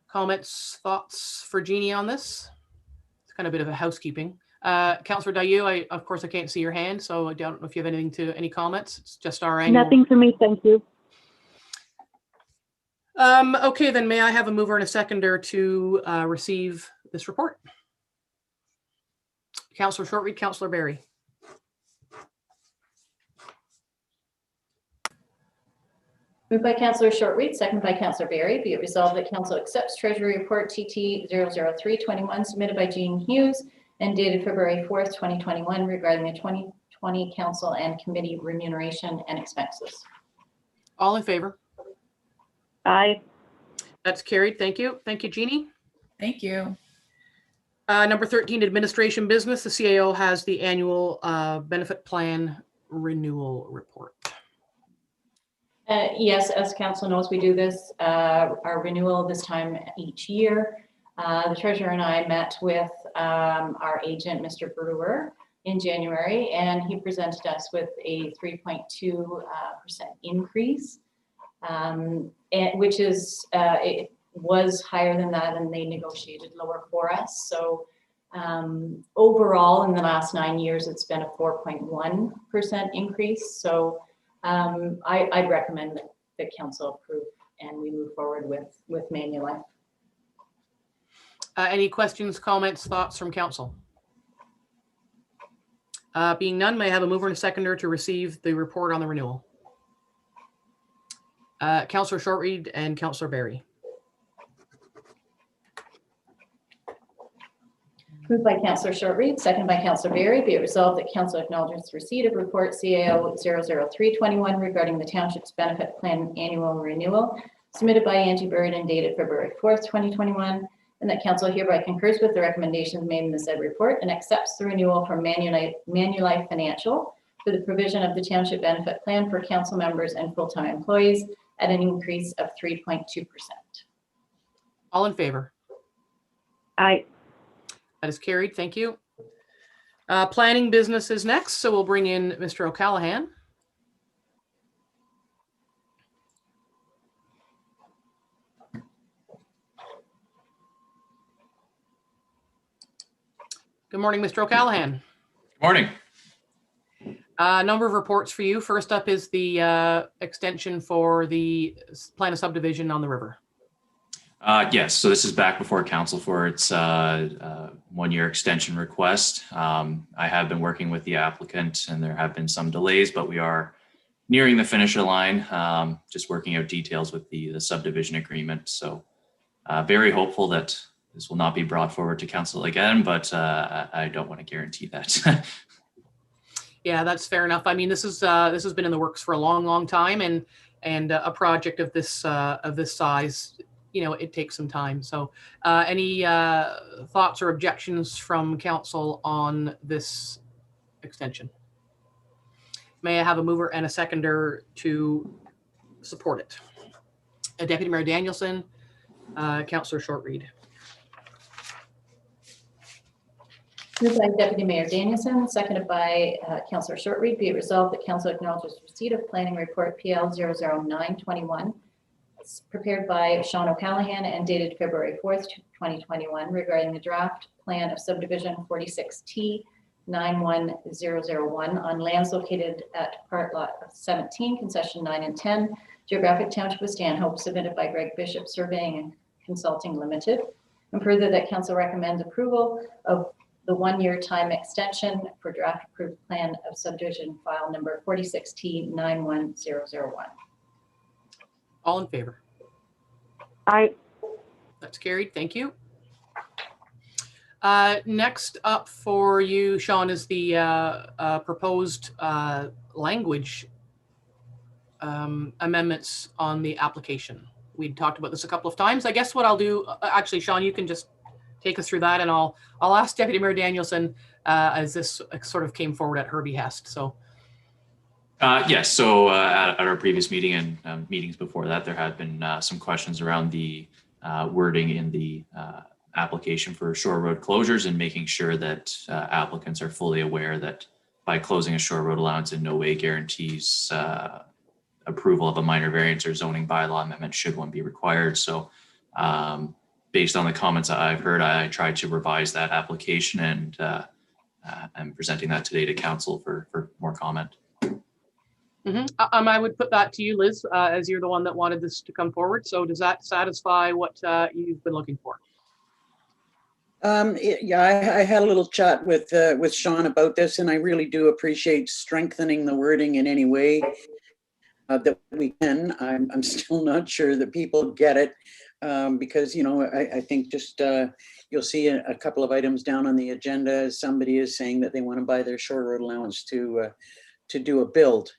comments, thoughts for Jeannie on this. It's kind of a bit of a housekeeping. Councillor Dayu, of course I can't see your hand, so I don't know if you have any comments. It's just our annual. Nothing for me, thank you. Okay, then may I have a mover and a seconder to receive this report? Councillor Shortreed, Councillor Berry. Moved by Councillor Shortreed, seconded by Councillor Berry. Be it resolved that council accepts Treasury Report TT 00321 submitted by Jean Hughes and dated February 4th, 2021 regarding the 2020 council and committee remuneration and expenses. All in favor? Aye. That's carried. Thank you. Thank you, Jeannie. Thank you. Number 13, administration business. The CAO has the annual benefit plan renewal report. Yes, as council knows, we do this, our renewal this time each year. The treasurer and I met with our agent, Mr. Brewer, in January, and he presented us with a 3.2% increase, which is, it was higher than that, and they negotiated lower for us. So overall, in the last 9 years, it's been a 4.1% increase. So I'd recommend that council approve and we move forward with Manulife. Any questions, comments, thoughts from council? Being none, may I have a mover and a seconder to receive the report on the renewal? Councillor Shortreed and Councillor Berry. Moved by Councillor Shortreed, seconded by Councillor Berry. Be it resolved that council acknowledges receipt of report CAO 00321 regarding the township's benefit plan annual renewal submitted by Angie Bird and dated February 4th, 2021, and that council hereby concurs with the recommendations made in the said report and accepts the renewal from Manulife Financial for the provision of the township benefit plan for council members and full-time employees at an increase of 3.2%. All in favor? Aye. That is carried. Thank you. Planning business is next, so we'll bring in Mr. O'Callaghan. Good morning, Mr. O'Callaghan. Good morning. A number of reports for you. First up is the extension for the plan of subdivision on the river. Yes, so this is back before council for its 1-year extension request. I have been working with the applicant and there have been some delays, but we are nearing the finish line, just working out details with the subdivision agreement. So very hopeful that this will not be brought forward to council again, but I don't want to guarantee that. Yeah, that's fair enough. I mean, this has been in the works for a long, long time, and a project of this size, it takes some time. So any thoughts or objections from council on this extension? May I have a mover and a seconder to support it? Deputy Mayor Danielson, Councillor Shortreed. Moved by Deputy Mayor Danielson, seconded by Councillor Shortreed. Be it resolved that council acknowledges receipt of planning report PL 00921. It's prepared by Sean O'Callahan and dated February 4th, 2021 regarding the draft plan of subdivision 46T 91001 on lands located at part lot 17, concession 9 and 10, geographic township of Stanhope, submitted by Greg Bishop Surveying and Consulting Limited. And further, that council recommends approval of the 1-year time extension for draft approved plan of subdivision file number 46T 91001. All in favor? Aye. That's carried. Thank you. Next up for you, Sean, is the proposed language amendments on the application. We talked about this a couple of times. I guess what I'll do, actually, Sean, you can just take us through that, and I'll ask Deputy Mayor Danielson as this sort of came forward at her behest. So. Yes, so at our previous meeting and meetings before that, there had been some questions around the wording in the application for shore road closures, and making sure that applicants are fully aware that by closing a shore road allowance in no way guarantees approval of a minor variance or zoning bylaw amendment should one be required. So based on the comments I've heard, I tried to revise that application, and I'm presenting that today to council for more comment. I would put that to you, Liz, as you're the one that wanted this to come forward. So does that satisfy what you've been looking for? Yeah, I had a little chat with Sean about this, and I really do appreciate strengthening the wording in any way that we can. I'm still not sure that people get it, because, I think just you'll see a couple of items down on the agenda. Somebody is saying that they want to buy their shore road allowance to do a build.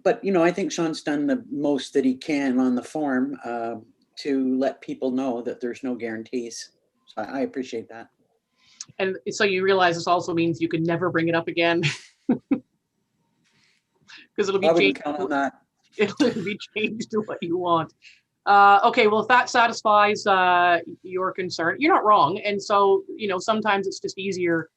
But I think Sean's done the most that he can on the form to let people know that there's no guarantees. So I appreciate that. And so you realize this also means you can never bring it up again, because it'll be changed. Count on that. It'll be changed to what you want. Okay, well, if that satisfies your concern, you're not wrong. And so, sometimes it's just easier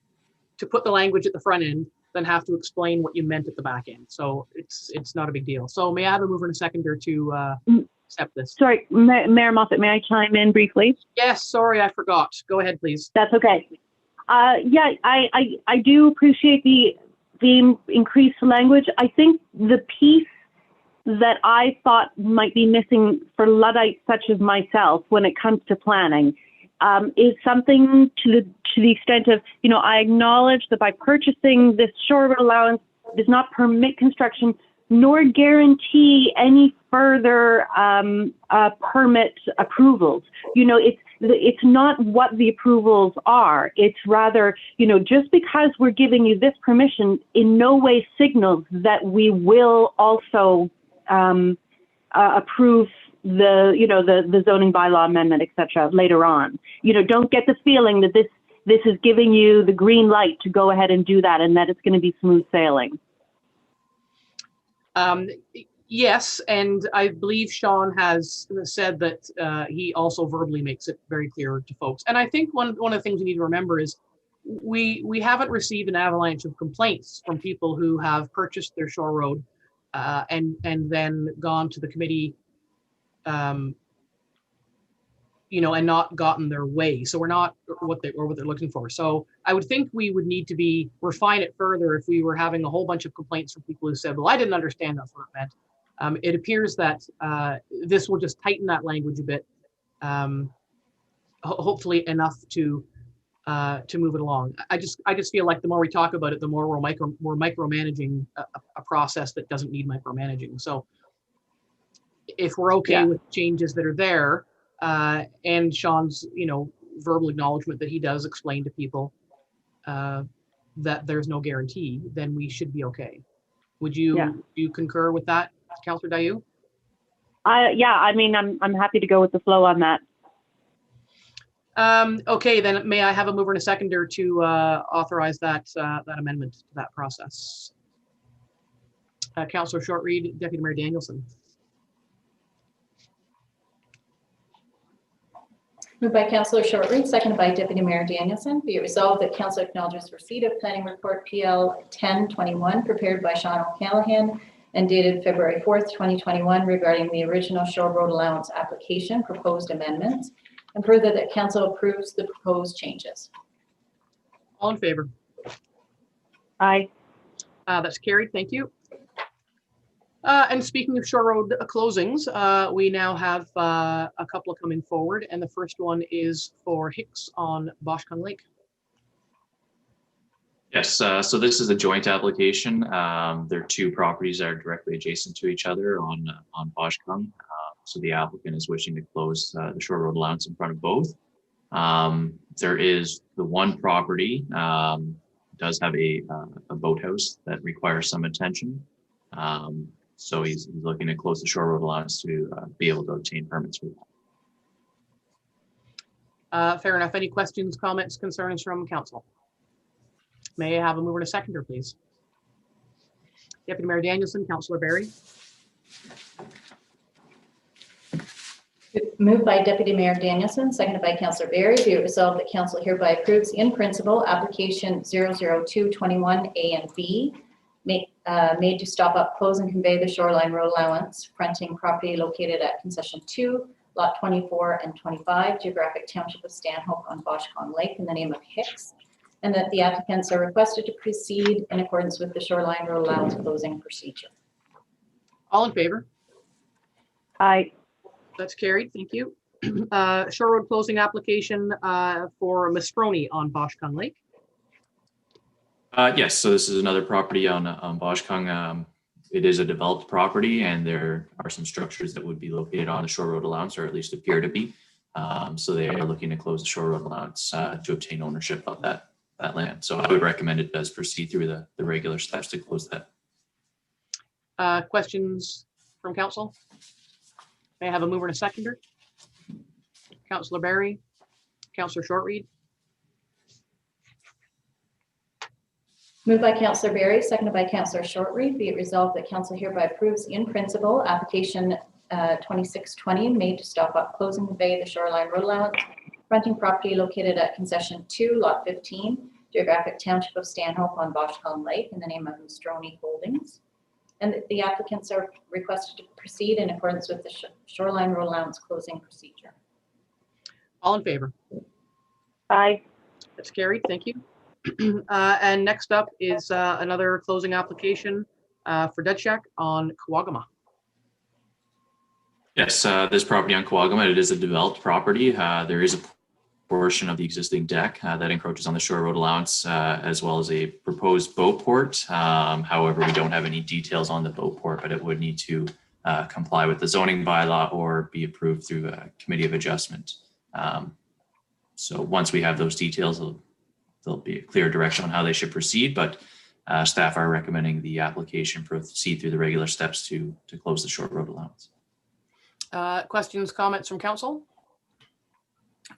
to put the language at the front end than have to explain what you meant at the back end. So it's not a big deal. So may I have a mover and a seconder to accept this? Sorry, Mayor Moffat, may I chime in briefly? Yes, sorry, I forgot. Go ahead, please. That's okay. Yeah, I do appreciate the increased language. I think the piece that I thought might be missing for Luddites such as myself when it comes to planning is something to the extent of, I acknowledge that by purchasing this shore road allowance does not permit construction nor guarantee any further permit approvals. It's not what the approvals are. It's rather, just because we're giving you this permission in no way signals that we will also approve the zoning bylaw amendment, et cetera, later on. Don't get the feeling that this is giving you the green light to go ahead and do that, and that it's going to be smooth sailing. Yes, and I believe Sean has said that he also verbally makes it very clear to folks. And I think one of the things we need to remember is we haven't received an avalanche of complaints from people who have purchased their shore road and then gone to the committee and not gotten their way. So we're not what they're looking for. So I would think we would need to refine it further if we were having a whole bunch of complaints from people who said, well, I didn't understand that's what it meant. It appears that this will just tighten that language a bit, hopefully enough to move it along. I just feel like the more we talk about it, the more we're micromanaging a process that doesn't need micromanaging. So if we're okay with changes that are there, and Sean's, verbal acknowledgement that he does explain to people that there's no guarantee, then we should be okay. Would you concur with that, Councillor Dayu? Yeah, I mean, I'm happy to go with the flow on that. Okay, then may I have a mover and a seconder to authorize that amendment to that process? Councillor Shortreed, Deputy Mayor Danielson. Moved by Councillor Shortreed, seconded by Deputy Mayor Danielson. Be it resolved that Council acknowledges receipt of planning report PL 1021 prepared by Sean O'Callaghan and dated February 4th, 2021 regarding the original Shore Road Allowance application proposed amendments, and further that Council approves the proposed changes. All in favor? Aye. That's carried. Thank you. And speaking of Shore Road closings, we now have a couple coming forward, and the first one is for Hicks on Boshkung Lake. Yes, so this is a joint application. There are two properties that are directly adjacent to each other on Boshkung. So the applicant is wishing to close the Shore Road Allowance in front of both. There is the one property does have a boathouse that requires some attention. So he's looking to close the Shore Road Allowance to be able to obtain permits for that. Fair enough. Any questions, comments, concerns from council? May I have a mover and a seconder, please? Deputy Mayor Danielson, Councillor Barry. Moved by Deputy Mayor Danielson, seconded by Councillor Barry. Be it resolved that Council hereby approves in principle application 00221A and B made to stop up, close, and convey the shoreline road allowance fronting property located at concession 2, lot 24 and 25, geographic township of Stanhope on Boshkung Lake in the name of Hicks, and that the applicants are requested to proceed in accordance with the shoreline road allowance closing procedure. All in favor? Aye. That's carried. Thank you. Shore Road closing application for Mastroni on Boshkung Lake. Yes, so this is another property on Boshkung. It is a developed property, and there are some structures that would be located on the Shore Road Allowance, or at least appear to be. So they are looking to close the Shore Road Allowance to obtain ownership of that land. So I would recommend it does proceed through the regular steps to close that. Questions from council? May I have a mover and a seconder? Councillor Barry, Councillor Shortreed. Moved by Councillor Barry, seconded by Councillor Shortreed. Be it resolved that Council hereby approves in principle application 2620 made to stop up, close, and convey the shoreline road allowance fronting property located at concession 2, lot 15, geographic township of Stanhope on Boshkung Lake in the name of Mastroni Holdings, and that the applicants are requested to proceed in accordance with the shoreline road allowance closing procedure. All in favor? Aye. That's carried. Thank you. And next up is another closing application for Dead Shack on Kawagama. Yes, this property on Kawagama, it is a developed property. There is a portion of the existing deck that encroaches on the Shore Road Allowance, as well as a proposed boat port. However, we don't have any details on the boat port, but it would need to comply with the zoning bylaw or be approved through a committee of adjustment. So once we have those details, there'll be a clear direction on how they should proceed, but staff are recommending the application proceed through the regular steps to close the Shore Road Allowance. Questions, comments from council?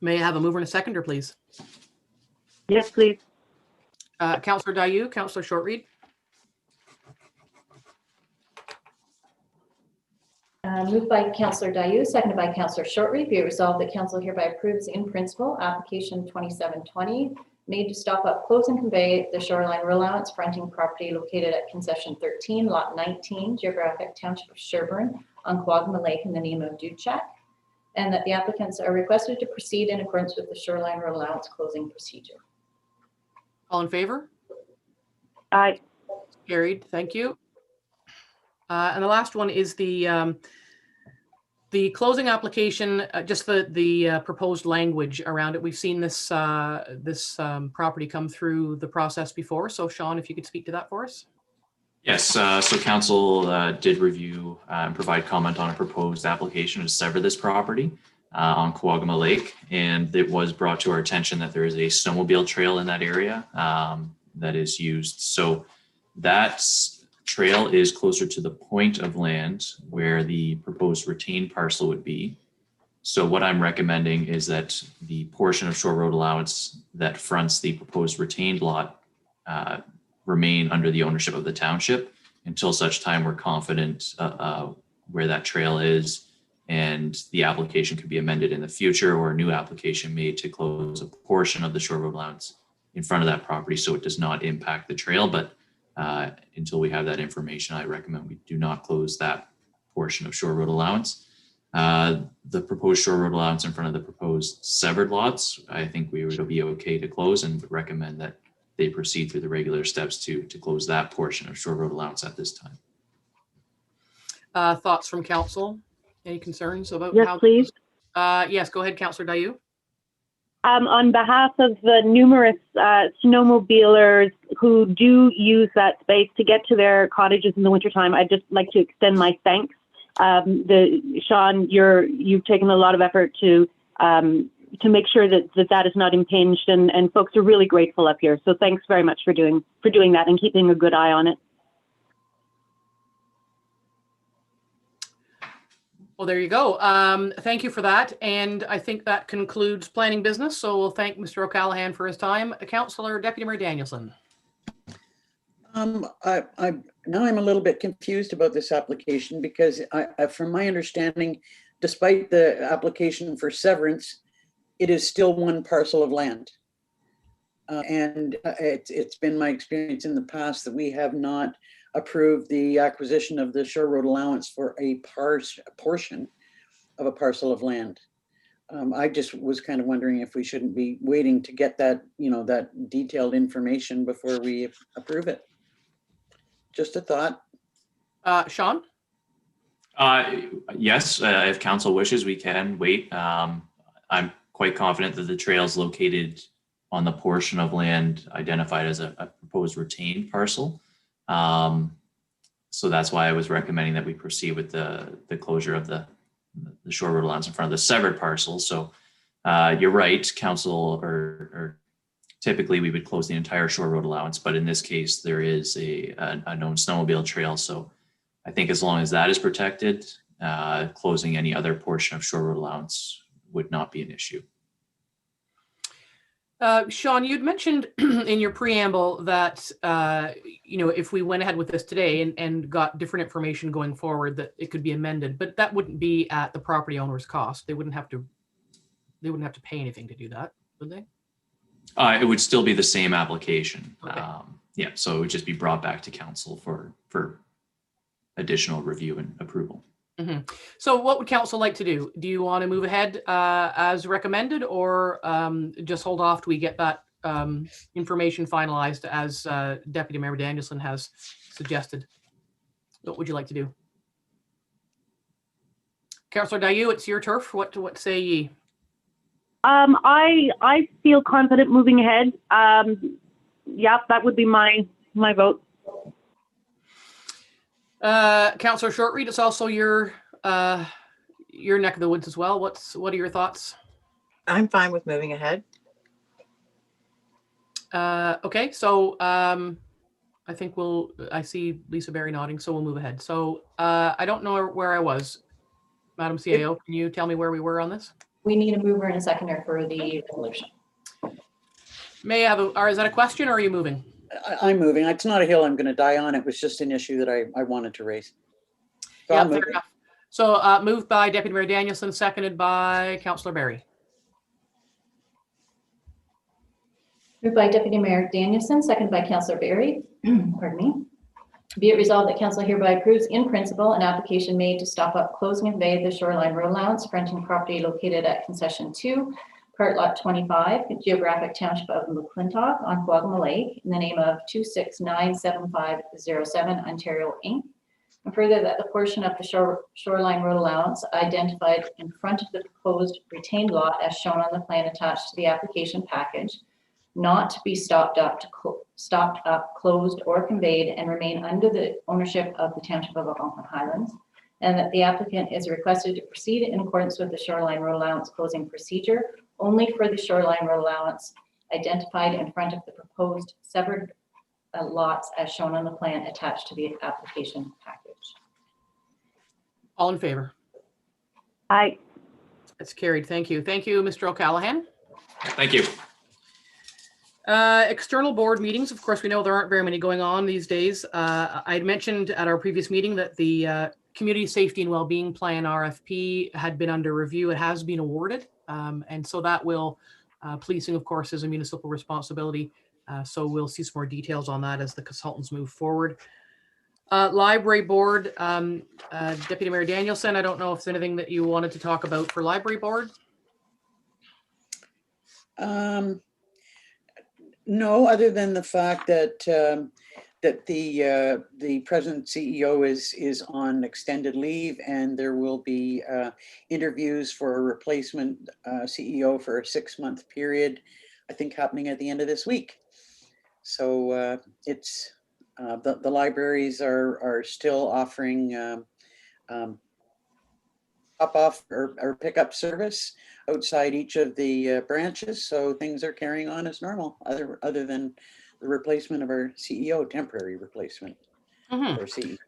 May I have a mover and a seconder, please? Yes, please. Councillor Dayu, Councillor Shortreed. Moved by Councillor Dayu, seconded by Councillor Shortreed. Be it resolved that Council hereby approves in principle application 2720 made to stop up, close, and convey the shoreline road allowance fronting property located at concession 13, lot 19, geographic township of Sherburne on Kawagama Lake in the name of Dudchak, and that the applicants are requested to proceed in accordance with the shoreline road allowance closing procedure. All in favor? Aye. Carried. Thank you. And the last one is the closing application, just the proposed language around it. We've seen this property come through the process before. So Sean, if you could speak to that for us. Yes, so council did review and provide comment on a proposed application to sever this property on Kawagama Lake. And it was brought to our attention that there is a snowmobile trail in that area that is used. So that trail is closer to the point of land where the proposed retained parcel would be. So what I'm recommending is that the portion of shore road allowance that fronts the proposed retained lot remain under the ownership of the township until such time we're confident where that trail is, and the application could be amended in the future, or a new application made to close a portion of the shore road allowance in front of that property so it does not impact the trail. But until we have that information, I recommend we do not close that portion of shore road allowance. The proposed shore road allowance in front of the proposed severed lots, I think we would be okay to close, and would recommend that they proceed through the regular steps to close that portion of shore road allowance at this time. Thoughts from council? Any concerns about? Yes, please. Yes, go ahead, Councillor Dayu. On behalf of the numerous snowmobilers who do use that space to get to their cottages in the wintertime, I'd just like to extend my thanks. Sean, you've taken a lot of effort to make sure that is not impinged, and folks are really grateful up here. So thanks very much for doing that and keeping a good eye on it. Well, there you go. Thank you for that. And I think that concludes planning business. So we'll thank Mr. O'Callaghan for his time. Councillor Deputy Mayor Danielson. Now I'm a little bit confused about this application, because from my understanding, despite the application for severance, it is still one parcel of land. And it's been my experience in the past that we have not approved the acquisition of the shore road allowance for a portion of a parcel of land. I just was kind of wondering if we shouldn't be waiting to get that, that detailed information before we approve it. Just a thought. Sean? Yes, if council wishes, we can wait. I'm quite confident that the trail is located on the portion of land identified as a proposed retained parcel. So that's why I was recommending that we proceed with the closure of the shore road allowance in front of the severed parcel. So you're right, council, or typically we would close the entire shore road allowance, but in this case, there is a known snowmobile trail. So I think as long as that is protected, closing any other portion of shore road allowance would not be an issue. Sean, you'd mentioned in your preamble that, if we went ahead with this today and got different information going forward, that it could be amended, but that wouldn't be at the property owner's cost. They wouldn't have to pay anything to do that, would they? It would still be the same application. Okay. Yeah, so it would just be brought back to council for additional review and approval. Mm-hmm. So what would council like to do? Do you want to move ahead as recommended, or just hold off till we get that information finalized as Deputy Mayor Danielson has suggested? What would you like to do? Councillor Dayu, it's your turf. What say ye? I feel confident moving ahead. Yeah, that would be my vote. Councillor Shortreed, it's also your neck of the woods as well. What are your thoughts? I'm fine with moving ahead. Okay, so I think I see Lisa Berry nodding, so we'll move ahead. So I don't know where I was. Madam CAO, can you tell me where we were on this? We need a mover and a seconder for the resolution. May I have or is that a question, or are you moving? I'm moving. It's not a hill I'm going to die on. It was just an issue that I wanted to raise. So Yeah, fair enough. So moved by Deputy Mayor Danielson, seconded by Councillor Berry. Moved by Deputy Mayor Danielson, seconded by Councillor Berry. Pardon me. Be it resolved that council hereby approves in principle an application made to stop up, close, and convey the shoreline road allowance fronting property located at concession 2, part lot 25, geographic township of McClintock on Quagga Lake, in the name of 2697507 Ontario Inc. And further, that the portion of the shoreline road allowance identified in front of the proposed retained lot as shown on the plan attached to the application package, not to be stopped up, closed, or conveyed, and remain under the ownership of the Township of Algonquin Highlands, and that the applicant is requested to proceed in accordance with the shoreline road allowance closing procedure only for the shoreline road allowance identified in front of the proposed severed lots as shown on the plan attached to the application package. All in favor? Aye. That's carried. Thank you. Thank you, Mr. O'Callaghan. Thank you. External board meetings. Of course, we know there aren't very many going on these days. I had mentioned at our previous meeting that the Community Safety and Wellbeing Plan RFP had been under review. It has been awarded. And so that will, policing, of course, is a municipal responsibility. So we'll see some more details on that as the consultants move forward. Library board, Deputy Mayor Danielson, I don't know if there's anything that you wanted to talk about for library board. No, other than the fact that that the present CEO is on extended leave, and there will be interviews for a replacement CEO for a 6-month period, I think happening at the end of this week. So it's the libraries are still offering drop-off or pickup service outside each of the branches. So things are carrying on as normal, other than the replacement of our CEO, temporary replacement for CEO.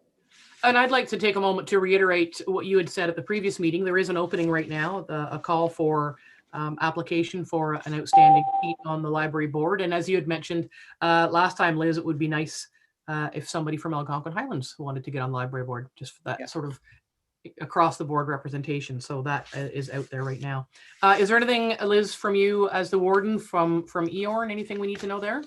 And I'd like to take a moment to reiterate what you had said at the previous meeting. There is an opening right now, a call for application for an outstanding seat on the library board. And as you had mentioned last time, Liz, it would be nice if somebody from Algonquin Highlands wanted to get on the library board, just for that sort of across the board representation. So that is out there right now. Is there anything, Liz, from you as the warden from EORN, anything we need to know there?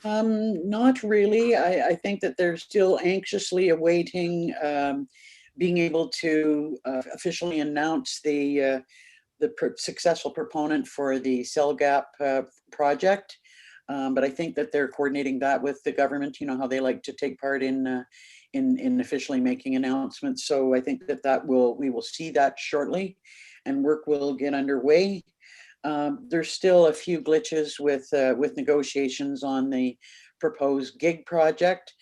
Not really. I think that they're still anxiously awaiting being able to officially announce the successful proponent for the Cell Gap project. But I think that they're coordinating that with the government. You know how they like to take part in officially making announcements. So I think that we will see that shortly, and work will get underway. There's still a few glitches with negotiations on the proposed gig project,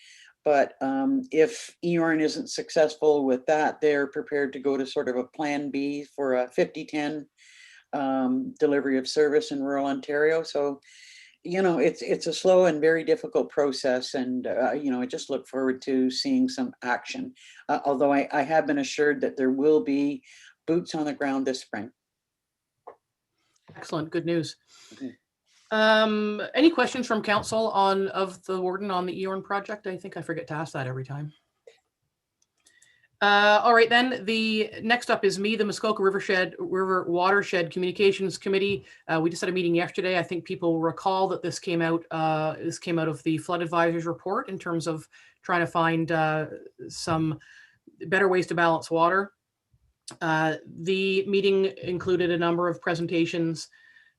but if EORN isn't successful with that, they're prepared to go to sort of a plan B for a 50-10 delivery of service in rural Ontario. So, you know, it's a slow and very difficult process, and you know, I just look forward to seeing some action. Although I have been assured that there will be boots on the ground this spring. Excellent, good news. Any questions from council of the warden on the EORN project? I think I forget to ask that every time. All right, then the next up is me, the Muskoka River Watershed Communications Committee. We just had a meeting yesterday. I think people will recall that this came out of the Flood Advisors report in terms of trying to find some better ways to balance water. The meeting included a number of presentations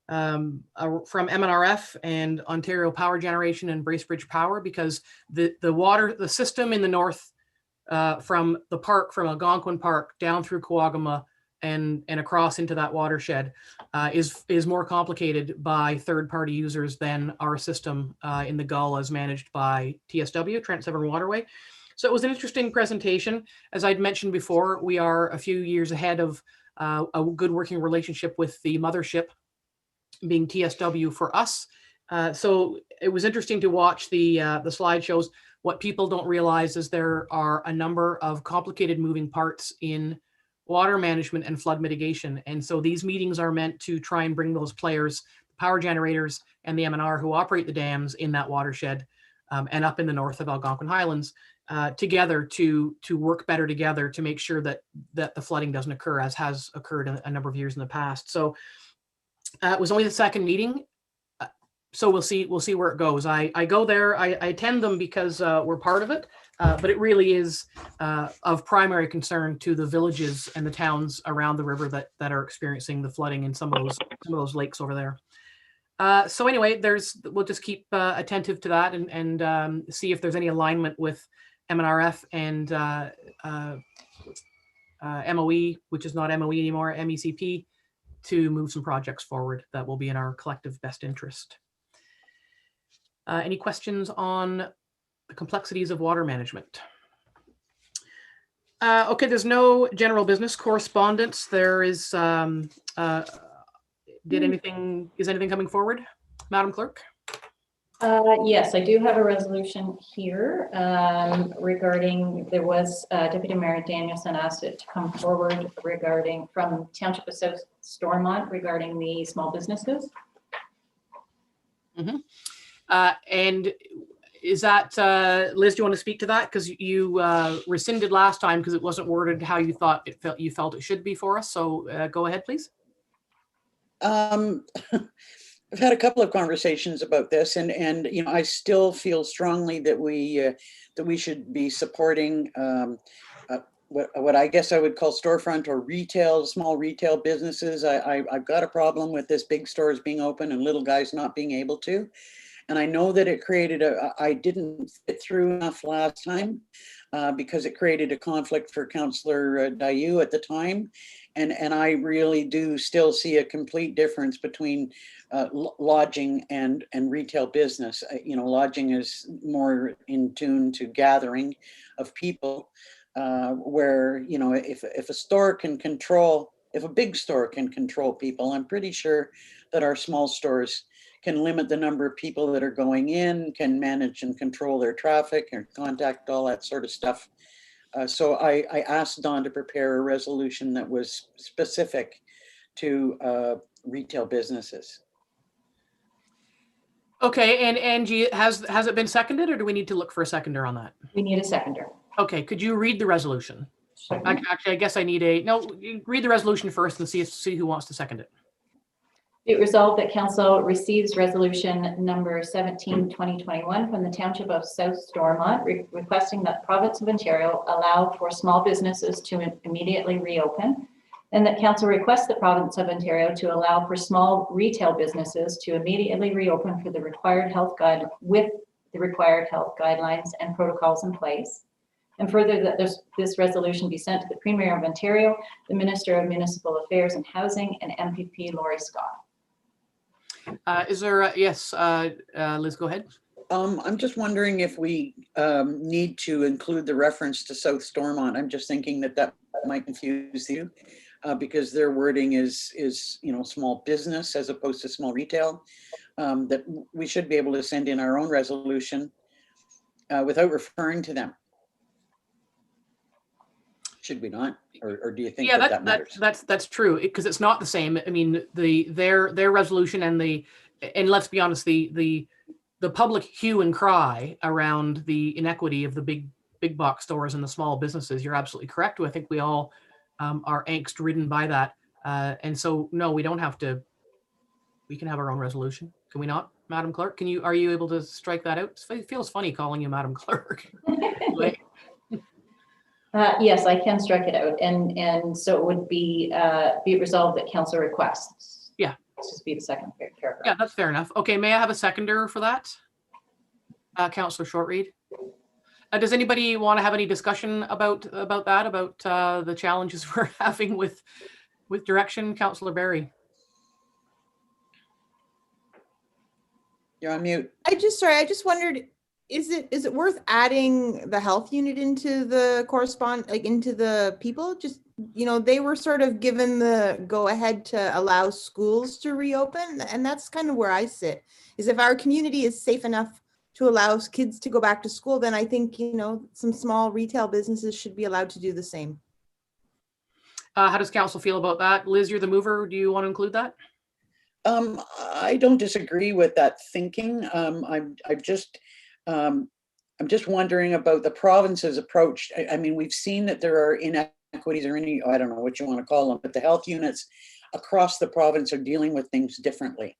from MNRF and Ontario Power Generation and Bracebridge Power, because the system in the north from the park, from Algonquin Park down through Coagama and across into that watershed is more complicated by third-party users than our system in the Gull as managed by TSW, Trans-Severn Waterway. So it was an interesting presentation. As I'd mentioned before, we are a few years ahead of a good working relationship with the mothership being TSW for us. So it was interesting to watch the slideshows. What people don't realize is there are a number of complicated moving parts in water management and flood mitigation. And so these meetings are meant to try and bring those players, the power generators and the MNR who operate the dams in that watershed and up in the north of Algonquin Highlands together to work better together to make sure that the flooding doesn't occur, as has occurred a number of years in the past. So it was only the second meeting. So we'll see where it goes. I go there, I attend them because we're part of it, but it really is of primary concern to the villages and the towns around the river that are experiencing the flooding in some of those lakes over there. So anyway, we'll just keep attentive to that and see if there's any alignment with MNRF and MOE, which is not MOE anymore, MECP, to move some projects forward that will be in our collective best interest. Any questions on the complexities of water management? Okay, there's no general business correspondence. There is, is anything coming forward, Madam Clerk? Yes, I do have a resolution here regarding, there was Deputy Mayor Danielson asked it to come forward regarding from Township of South Stormont regarding the small businesses. And is that, Liz, do you want to speak to that? Because you rescinded last time because it wasn't worded how you thought you felt it should be for us. So go ahead, please. I've had a couple of conversations about this, and you know, I still feel strongly that we should be supporting what I guess I would call storefront or retail, small retail businesses. I've got a problem with this big stores being open and little guys not being able to. And I know that it created I didn't fit through enough last time because it created a conflict for Councillor Dayu at the time. And I really do still see a complete difference between lodging and retail business. You know, lodging is more in tune to gathering of people, where, you know, if a store can control, if a big store can control people, I'm pretty sure that our small stores can limit the number of people that are going in, can manage and control their traffic and contact, all that sort of stuff. So I asked Don to prepare a resolution that was specific to retail businesses. Okay, and Angie, has it been seconded, or do we need to look for a seconder on that? We need a seconder. Okay, could you read the resolution? Actually, I guess I need read the resolution first and see who wants to second it. Be it resolved that council receives resolution number 17, 2021 from the Township of South Stormont requesting that the Province of Ontario allow for small businesses to immediately reopen, and that council requests the Province of Ontario to allow for small retail businesses to immediately reopen for the required health guide with the required health guidelines and protocols in place. And further, that this resolution be sent to the Premier of Ontario, the Minister of Municipal Affairs and Housing, and MPP Laurie Scott. Is there yes, Liz, go ahead. I'm just wondering if we need to include the reference to South Stormont. I'm just thinking that might confuse you because their wording is you know, small business as opposed to small retail. That we should be able to send in our own resolution without referring to them. Should we not? Or do you think that matters? That's true, because it's not the same. I mean, their resolution and let's be honest, the public hue and cry around the inequity of the big box stores and the small businesses, you're absolutely correct. I think we all are angst ridden by that. And so, no, we don't have to, we can have our own resolution. Can we not, Madam Clerk? Are you able to strike that out? It feels funny calling you Madam Clerk. Yes, I can strike it out, and so it would be resolved that council requests. Yeah, let's just be the second paragraph. Yeah, that's fair enough. Okay, may I have a seconder for that? Councillor Shortreed. Does anybody want to have any discussion about that, about the challenges we're having with direction? Councillor Barry. You're on mute. I just wondered, is it worth adding the health unit into the into the people? Just, you know, they were sort of given the go ahead to allow schools to reopen. And that's kind of where I sit, is if our community is safe enough to allow kids to go back to school, then I think, you know, some small retail businesses should be allowed to do the same. How does council feel about that? Liz, you're the mover. Do you want to include that? I don't disagree with that thinking. I'm just wondering about the province's approach. I mean, we've seen that there are inequities or I don't know what you want to call them, but the health units across the province are dealing with things differently.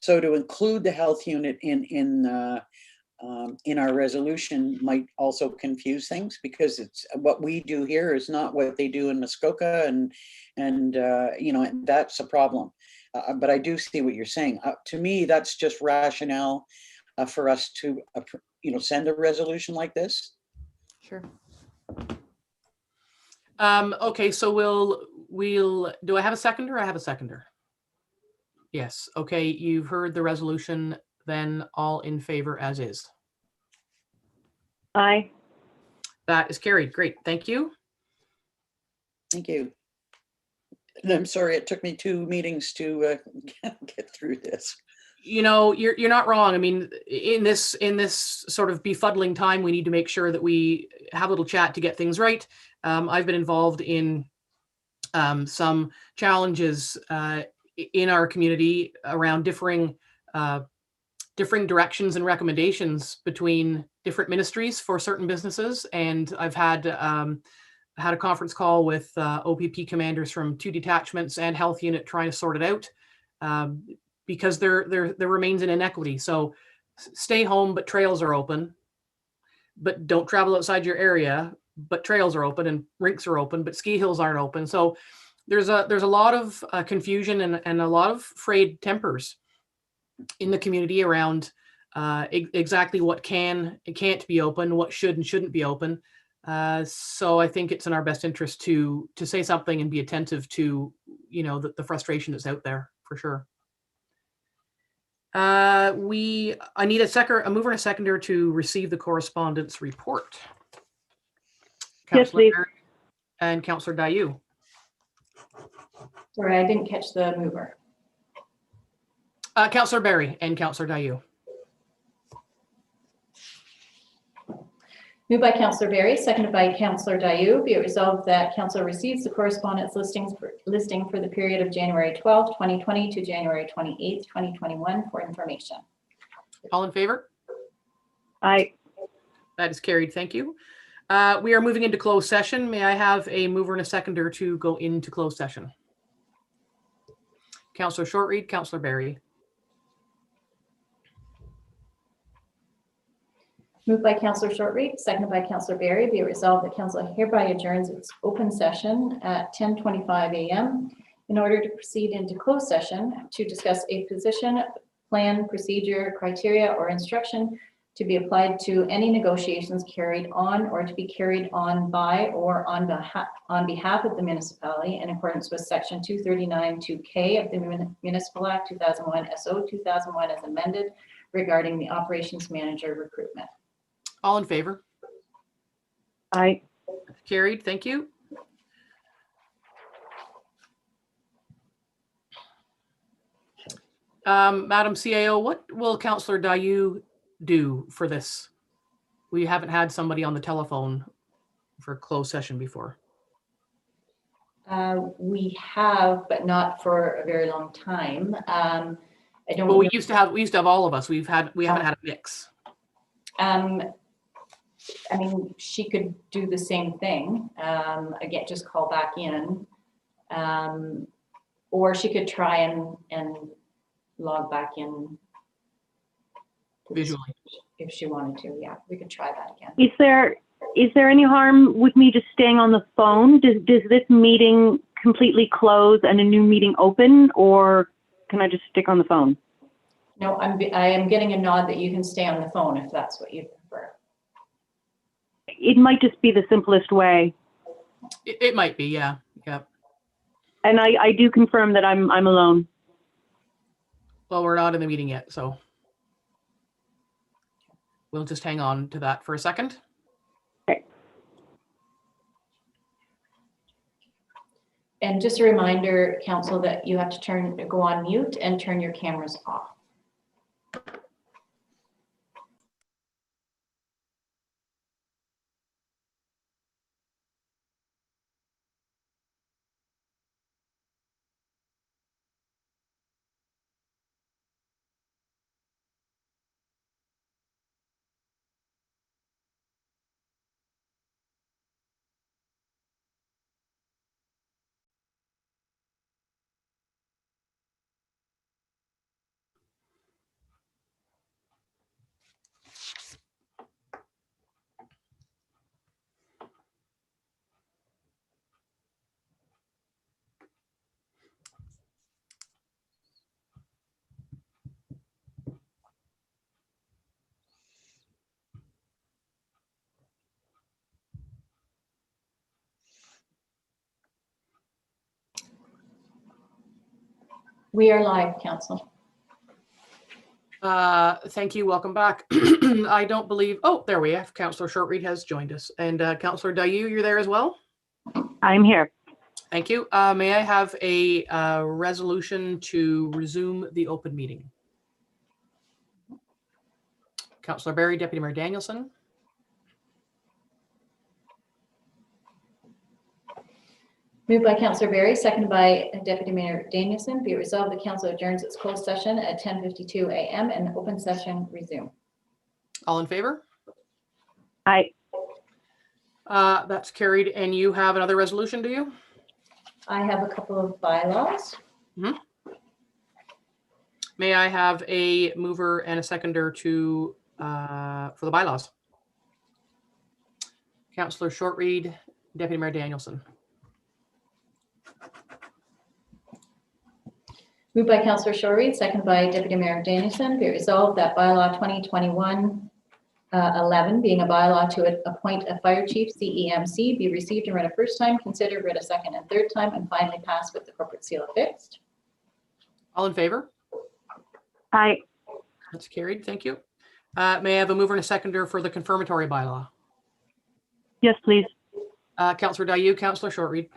So to include the health unit in our resolution might also confuse things, because it's what we do here is not what they do in Muskoka, and you know, that's a problem. But I do see what you're saying. To me, that's just rationale for us to, you know, send a resolution like this. Sure. Okay, so we'll. Do I have a seconder? I have a seconder. Yes. Okay, you've heard the resolution. Then all in favor as is. Aye. That is carried. Great. Thank you. Thank you. And I'm sorry it took me 2 meetings to get through this. You know, you're not wrong. I mean, in this sort of befuddling time, we need to make sure that we have a little chat to get things right. I've been involved in some challenges in our community around differing directions and recommendations between different ministries for certain businesses, and I've had a conference call with OPP commanders from 2 detachments and health unit trying to sort it out. Because there remains an inequity. So stay home, but trails are open, but don't travel outside your area, but trails are open and rinks are open, but ski hills aren't open. So there's a lot of confusion and a lot of frayed tempers in the community around exactly what can and can't be open, what should and shouldn't be open. So I think it's in our best interest to say something and be attentive to, you know, the frustration that's out there for sure. I need a mover and a seconder to receive the correspondence report. Yes, Councillor please. Barry and Councillor Dayu. Sorry, I didn't catch the mover. Councillor Barry and Councillor Dayu. Moved by Councillor Barry, seconded by Councillor Dayu. Be it resolved that council receives the correspondence listing for the period of January 12th, 2020 to January 28th, 2021 for information. All in favor? Aye. That is carried. Thank you. We are moving into closed session. May I have a mover and a seconder to go into closed session? Councillor Shortreed, Councillor Barry. Moved by Councillor Shortreed, seconded by Councillor Barry. Be it resolved that council hereby adjourns its open session at 10:25 a.m. in order to proceed into closed session to discuss a position, plan, procedure, criteria, or instruction to be applied to any negotiations carried on or to be carried on by or on behalf of the municipality in accordance with Section 239(2)(k) of the Municipal Act 2001 SO 2001 as amended regarding the operations manager recruitment. All in favor? Aye. Carried. Thank you. Madam CAO, what will Councillor Dayu do for this? We haven't had somebody on the telephone for closed session before. We have, but not for a very long time. I don't. Well, we used to have all of us. We haven't had a mix. I mean, she could do the same thing. Again, just call back in, or she could try and log back in Visually if she wanted to. Yeah, we could try that again. Is there any harm with me just staying on the phone? Does this meeting completely close and a new meeting open, or can I just stick on the phone? No, I am getting a nod that you can stay on the phone if that's what you prefer. It might just be the simplest way. it might be, yeah. And I do confirm that I'm alone. Well, we're not in the meeting yet, so we'll just hang on to that for a second. Okay. And just a reminder, council, that you have to go on mute and turn your cameras off. We are live, council. Thank you. Welcome back. I don't believe, oh, there we have Councillor Shortreed has joined us. And Councillor Dayu, you're there as well? I'm here. Thank you. May I have a resolution to resume the open meeting? Councillor Barry, Deputy Mayor Danielson. Moved by Councillor Barry, seconded by Deputy Mayor Danielson. Be it resolved, the council adjourns its closed session at 10:52 a.m. and the open session resume. All in favor? Aye. That's carried. And you have another resolution, do you? I have a couple of bylaws. May I have a mover and a seconder to for the bylaws? Councillor Shortreed, Deputy Mayor Danielson. Moved by Councillor Shortreed, seconded by Deputy Mayor Danielson. Be it resolved that bylaw 2021-11, being a bylaw to appoint a fire chief CEMC, be received and read a first time, considered, read a second and third time, and finally passed with the corporate seal affixed. All in favor? Aye. That's carried. Thank you. May I have a mover and a seconder for the confirmatory bylaw? Yes, please. Councillor Dayu, Councillor Shortreed.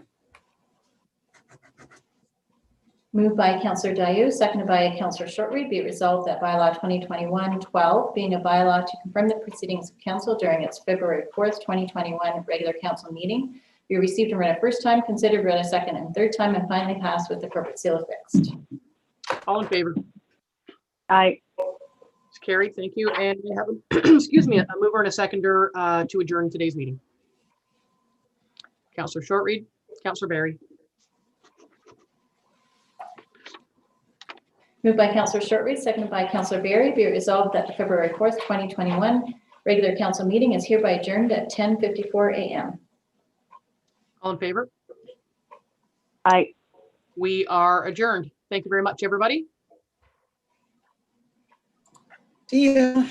Moved by Councillor Dayu, seconded by Councillor Shortreed. Be it resolved that bylaw 2021-12, being a bylaw to confirm the proceedings of council during its February 4th, 2021 regular council meeting, be received and read a first time, considered, read a second and third time, and finally passed with the corporate seal affixed. All in favor? Aye. It's carried. Thank you. And we have, excuse me, a mover and a seconder to adjourn today's meeting. Councillor Shortreed, Councillor Barry. Moved by Councillor Shortreed, seconded by Councillor Barry. Be it resolved that the February 4th, 2021 regular council meeting is hereby adjourned at 10:54 a.m. All in favor? Aye. We are adjourned. Thank you very much, everybody. See ya.